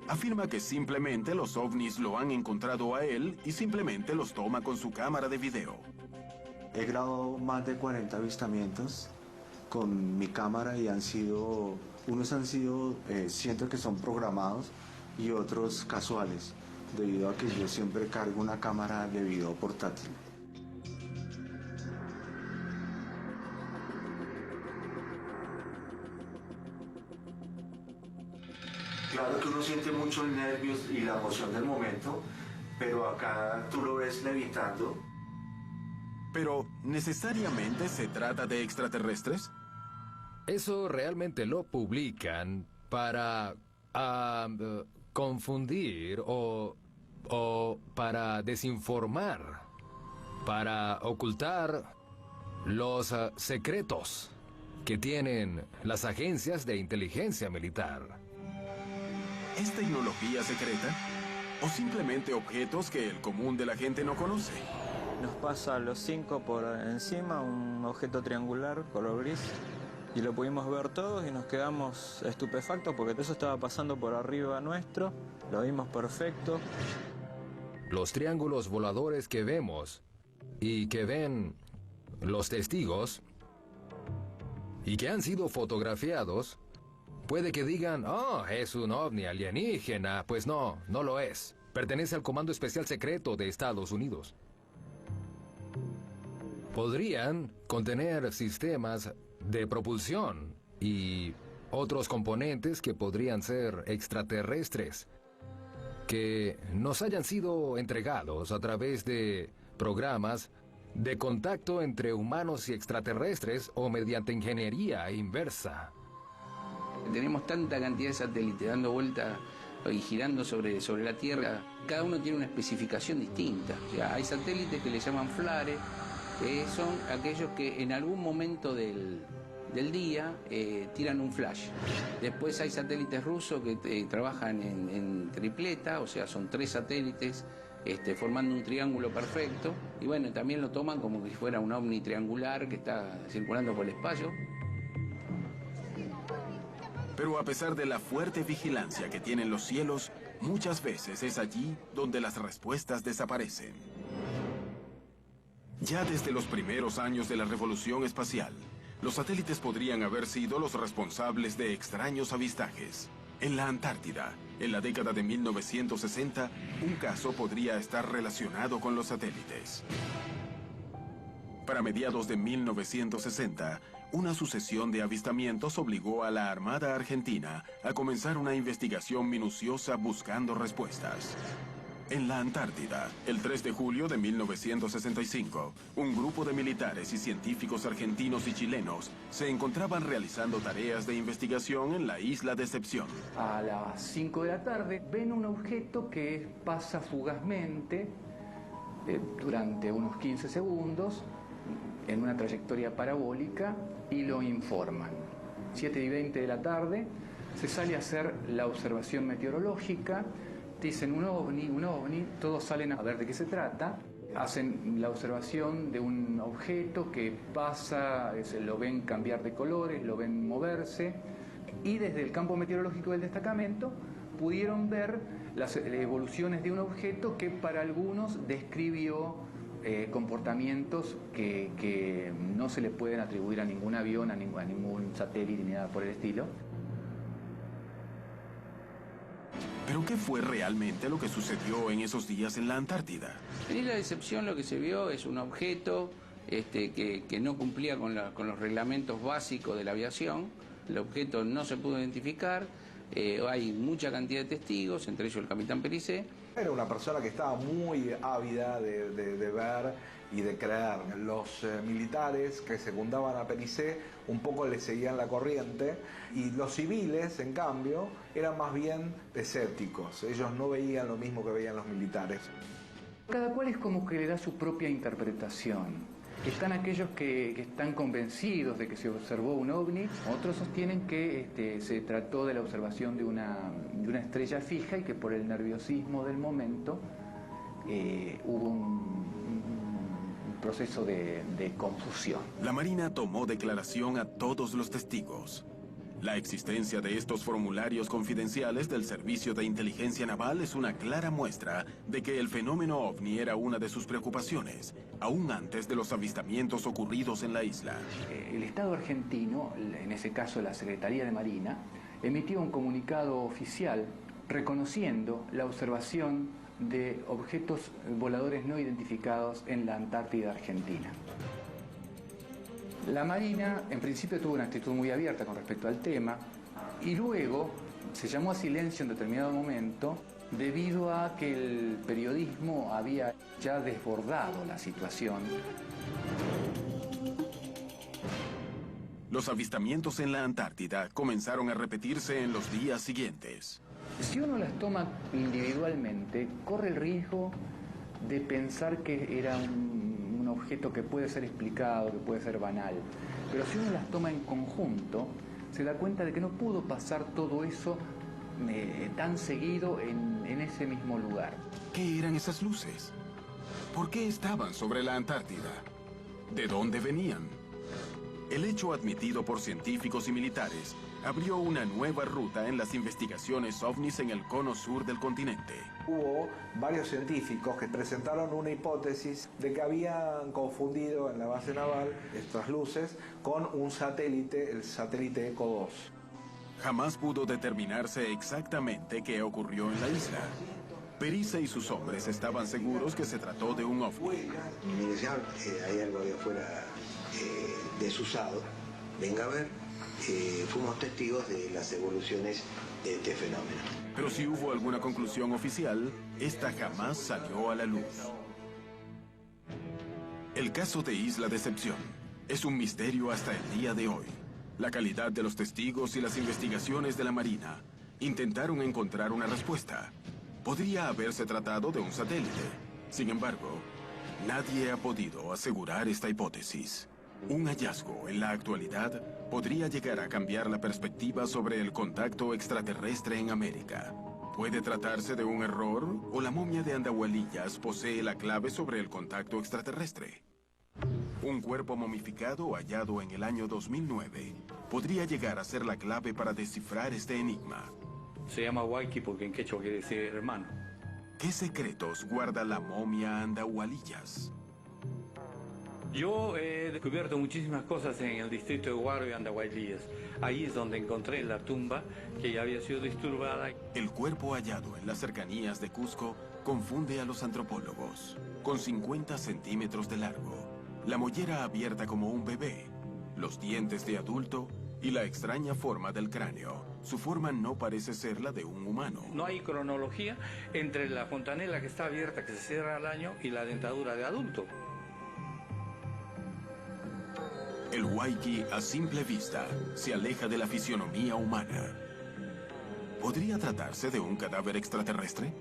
Afirma que simplemente los ovnis lo han encontrado a él y simplemente los toma con su cámara de video. He grabado más de 40 avistamientos con mi cámara y unos han sido, siento que son programados y otros casuales, debido a que yo siempre cargo una cámara de video portátil. Claro que uno siente mucho el nervios y la emoción del momento, pero acá tú lo ves levitando. Pero, ¿necesariamente se trata de extraterrestres? Eso realmente lo publican para confundir o para desinformar, para ocultar los secretos que tienen las agencias de inteligencia militar. ¿Es tecnología secreta? ¿O simplemente objetos que el común de la gente no conoce? Nos pasa a los 5 por encima un objeto triangular color gris y lo pudimos ver todos y nos quedamos estupefactos porque eso estaba pasando por arriba nuestro, lo vimos perfecto. Los triángulos voladores que vemos y que ven los testigos y que han sido fotografiados, puede que digan, oh, es un ovni alienígena. Pues no, no lo es. pertenece al Comando Especial Secreto de Estados Unidos. Podrían contener sistemas de propulsión y otros componentes que podrían ser extraterrestres, que nos hayan sido entregados a través de programas de contacto entre humanos y extraterrestres o mediante ingeniería inversa. Tenemos tanta cantidad de satélites dando vuelta y girando sobre la Tierra. Cada uno tiene una especificación distinta. O sea, hay satélites que le llaman FLARE, que son aquellos que en algún momento del día tiran un flash. Después hay satélites rusos que trabajan en tripleta, o sea, son 3 satélites formando un triángulo perfecto. Y bueno, también lo toman como si fuera un ovni triangular que está circulando por el espacio. Pero a pesar de la fuerte vigilancia que tienen los cielos, muchas veces es allí donde las respuestas desaparecen. Ya desde los primeros años de la revolución espacial, los satélites podrían haber sido los responsables de extraños avistajes. En la Antártida, en la década de 1960, un caso podría estar relacionado con los satélites. Para mediados de 1960, una sucesión de avistamientos obligó a la Armada Argentina a comenzar una investigación minuciosa buscando respuestas. En la Antártida, el 3 de julio de 1965, un grupo de militares y científicos argentinos y chilenos se encontraban realizando tareas de investigación en la isla Decepción. A las 5 de la tarde ven un objeto que pasa fugazmente durante unos 15 segundos en una trayectoria parabólica y lo informan. 7:20 de la tarde se sale a hacer la observación meteorológica. Dicen un ovni, todos salen a ver de qué se trata, hacen la observación de un objeto que pasa, lo ven cambiar de colores, lo ven moverse, y desde el campo meteorológico del destacamento pudieron ver las evoluciones de un objeto que para algunos describió comportamientos que no se le pueden atribuir a ningún avión, a ningún satélite ni nada por el estilo. ¿Pero qué fue realmente lo que sucedió en esos días en la Antártida? En Isla Decepción lo que se vio es un objeto que no cumplía con los reglamentos básicos de la aviación. El objeto no se pudo identificar, hay mucha cantidad de testigos, entre ellos el capitán Pericé. Era una persona que estaba muy ávida de ver y de creer. Los militares que secundaban a Pericé un poco le seguían la corriente y los civiles, en cambio, eran más bien escépticos. Ellos no veían lo mismo que veían los militares. Cada cual es como que le da su propia interpretación. Están aquellos que están convencidos de que se observó un ovni, otros sostienen que se trató de la observación de una estrella fija y que por el nerviosismo del momento hubo un proceso de confusión. La Marina tomó declaración a todos los testigos. La existencia de estos formularios confidenciales del Servicio de Inteligencia Naval es una clara muestra de que el fenómeno ovni era una de sus preocupaciones, aún antes de los avistamientos ocurridos en la isla. El Estado argentino, en ese caso la Secretaría de Marina, emitió un comunicado oficial reconociendo la observación de objetos voladores no identificados en la Antártida Argentina. La Marina, en principio, tuvo una actitud muy abierta con respecto al tema y luego se llamó a silencio en determinado momento debido a que el periodismo había ya desbordado la situación. Los avistamientos en la Antártida comenzaron a repetirse en los días siguientes. Si uno las toma individualmente, corre el riesgo de pensar que era un objeto que puede ser explicado, que puede ser banal. Pero si uno las toma en conjunto, se da cuenta de que no pudo pasar todo eso tan seguido en ese mismo lugar. ¿Qué eran esas luces? ¿Por qué estaban sobre la Antártida? ¿De dónde venían? El hecho admitido por científicos y militares abrió una nueva ruta en las investigaciones ovnis en el cono sur del continente. Hubo varios científicos que presentaron una hipótesis de que habían confundido en la base naval estas luces con un satélite, el satélite ECO 2. Jamás pudo determinarse exactamente qué ocurrió en la isla, Beriza y sus hombres estaban seguros que se trató de un ovni. Mire, señor, hay algo ahí afuera desusado. Venga a ver. Fuimos testigos de las evoluciones de este fenómeno. Pero si hubo alguna conclusión oficial, esta jamás salió a la luz. El caso de Isla Decepción es un misterio hasta el día de hoy. La calidad de los testigos y las investigaciones de la Marina intentaron encontrar una respuesta. Podría haberse tratado de un satélite. Sin embargo, nadie ha podido asegurar esta hipótesis. Un hallazgo en la actualidad podría llegar a cambiar la perspectiva sobre el contacto extraterrestre en América. Puede tratarse de un error o la momia de Andahualillas posee la clave sobre el contacto extraterrestre. Un cuerpo momificado hallado en el año 2009 podría llegar a ser la clave para descifrar este enigma. Se llama Waiki porque en quechua quiere decir hermano. ¿Qué secretos guarda la momia Andahualillas? Yo he descubierto muchísimas cosas en el distrito de Huaro y Andahualillas. Ahí es donde encontré la tumba que ya había sido disturbada. El cuerpo hallado en las cercanías de Cusco confunde a los antropólogos. Con 50 centímetros de largo, la mollera abierta como un bebé, los dientes de adulto y la extraña forma del cráneo. Su forma no parece ser la de un humano. No hay cronología entre la fontanela que está abierta, que se cierra al año, y la dentadura de adulto. El Waiki, a simple vista, se aleja de la fisionomía humana. ¿Podría tratarse de un cadáver extraterrestre?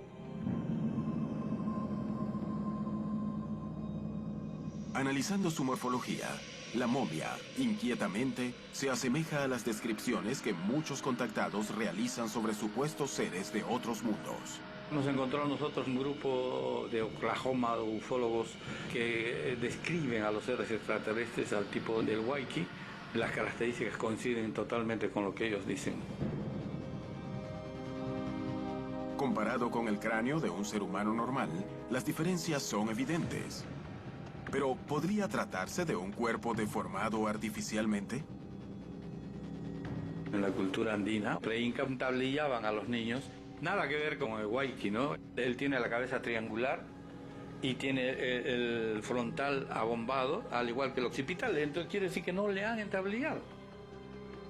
Analizando su morfología, la momia, inquietamente, se asemeja a las descripciones que muchos contactados realizan sobre supuestos seres de otros mundos. Nos encontró a nosotros un grupo de Oklahoma de ufólogos que describen a los seres extraterrestres al tipo del Waiki. Las características coinciden totalmente con lo que ellos dicen. Comparado con el cráneo de un ser humano normal, las diferencias son evidentes. Pero, ¿podría tratarse de un cuerpo deformado artificialmente? En la cultura andina, pre-inca tablillaban a los niños. Nada que ver con el Waiki, ¿no? Él tiene la cabeza triangular y tiene el frontal abombado, al igual que el occipital. Entonces quiere decir que no le han entablillado.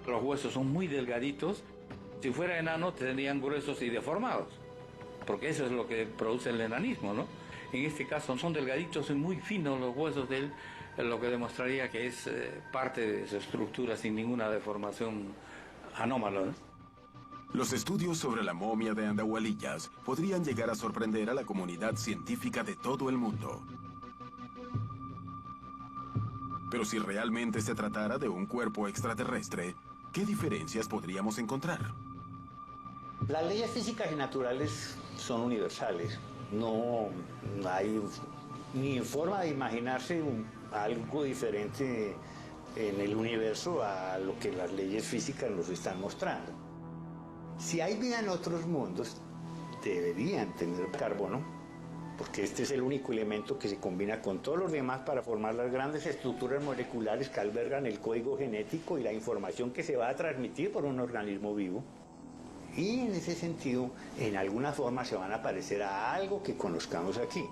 Los huesos son muy delgaditos. Si fuera enano, tendrían gruesos y deformados. Porque eso es lo que produce el enanismo, ¿no? En este caso son delgaditos y muy finos los huesos de él, lo que demostraría que es parte de su estructura sin ninguna deformación anómala, ¿no? Los estudios sobre la momia de Andahualillas podrían llegar a sorprender a la comunidad científica de todo el mundo. Pero si realmente se tratara de un cuerpo extraterrestre, ¿qué diferencias podríamos encontrar? Las leyes físicas y naturales son universales. No hay ni forma de imaginarse algo diferente en el universo a lo que las leyes físicas nos están mostrando. Si hay vida en otros mundos, deberían tener carbono, porque este es el único elemento que se combina con todos los demás para formar las grandes estructuras moleculares que albergan el código genético y la información que se va a transmitir por un organismo vivo. Y en ese sentido, en alguna forma se van a parecer a algo que conozcamos aquí.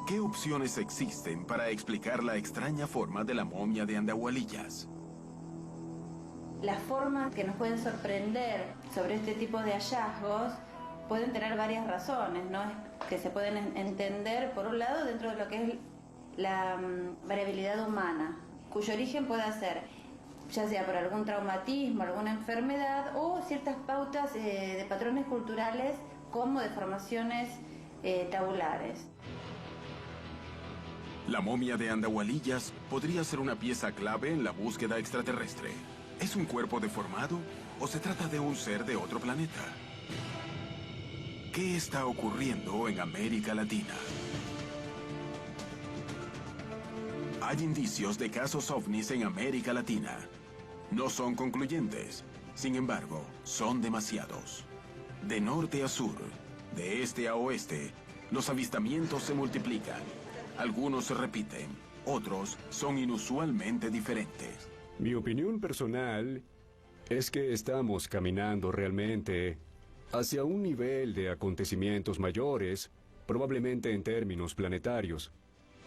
¿Qué opciones existen para explicar la extraña forma de la momia de Andahualillas? Las formas que nos pueden sorprender sobre este tipo de hallazgos pueden tener varias razones, ¿no? Que se pueden entender, por un lado, dentro de lo que es la variabilidad humana, cuyo origen puede ser ya sea por algún traumatismo, alguna enfermedad o ciertas pautas de patrones culturales como deformaciones tabulares. La momia de Andahualillas podría ser una pieza clave en la búsqueda extraterrestre. ¿Es un cuerpo deformado o se trata de un ser de otro planeta? ¿Qué está ocurriendo en América Latina? Hay indicios de casos ovnis en América Latina. No son concluyentes, sin embargo, son demasiados. De norte a sur, de este a oeste, los avistamientos se multiplican. Algunos se repiten, otros son inusualmente diferentes. Mi opinión personal es que estamos caminando realmente hacia un nivel de acontecimientos mayores, probablemente en términos planetarios,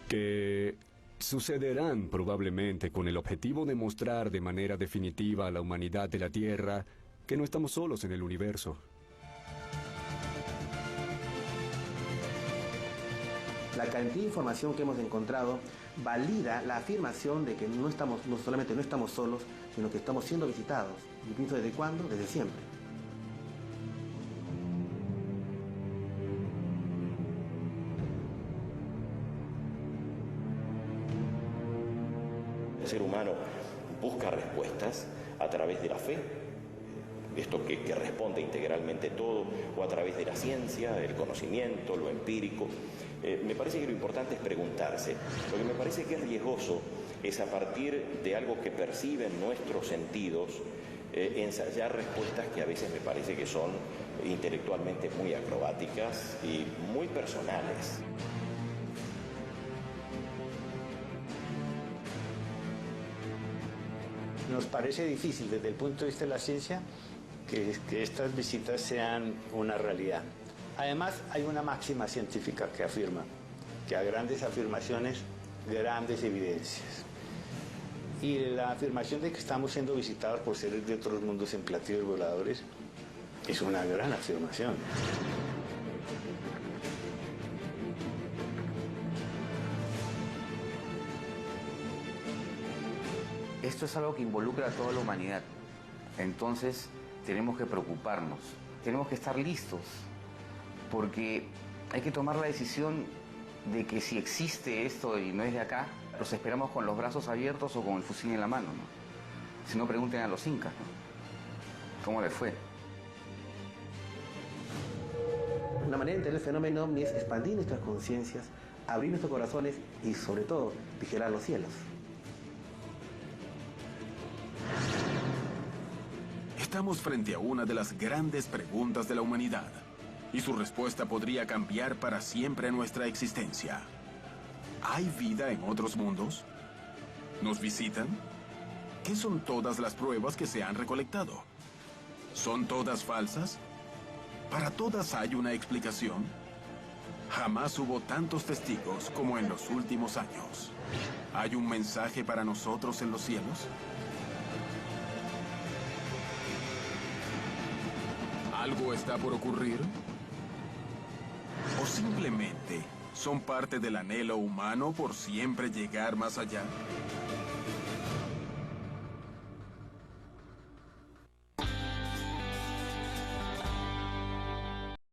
que sucederán probablemente con el objetivo de mostrar de manera definitiva a la humanidad de la Tierra que no estamos solos en el universo. La cantidad de información que hemos encontrado valida la afirmación de que no solamente no estamos solos, sino que estamos siendo visitados. Y pienso, ¿desde cuándo? Desde siempre. El ser humano busca respuestas a través de la fe, esto que responde integralmente todo, o a través de la ciencia, el conocimiento, lo empírico. Me parece que lo importante es preguntarse. Lo que me parece que es riesgoso es, a partir de algo que perciben nuestros sentidos, ensayar respuestas que a veces me parece que son intelectualmente muy acrobáticas y muy personales. Nos parece difícil desde el punto de vista de la ciencia que estas visitas sean una realidad. Además, hay una máxima científica que afirma que a grandes afirmaciones, grandes evidencias. Y la afirmación de que estamos siendo visitados por seres de otros mundos en platillos voladores es una gran afirmación. Esto es algo que involucra a toda la humanidad. Entonces, tenemos que preocuparnos, tenemos que estar listos, porque hay que tomar la decisión de que si existe esto y no es de acá, los esperamos con los brazos abiertos o con el fusil en la mano, ¿no? Si no, pregunten a los incas, ¿no? ¿Cómo les fue? Una manera de entender el fenómeno ovni es expandir nuestras conciencias, abrir nuestros corazones y, sobre todo, vigilar los cielos. Estamos frente a una de las grandes preguntas de la humanidad, y su respuesta podría cambiar para siempre nuestra existencia. ¿Hay vida en otros mundos? ¿Nos visitan? ¿Qué son todas las pruebas que se han recolectado? ¿Son todas falsas? ¿Para todas hay una explicación? Jamás hubo tantos testigos como en los últimos años. ¿Hay un mensaje para nosotros en los cielos? ¿Algo está por ocurrir? ¿O simplemente son parte del anhelo humano por siempre llegar más allá?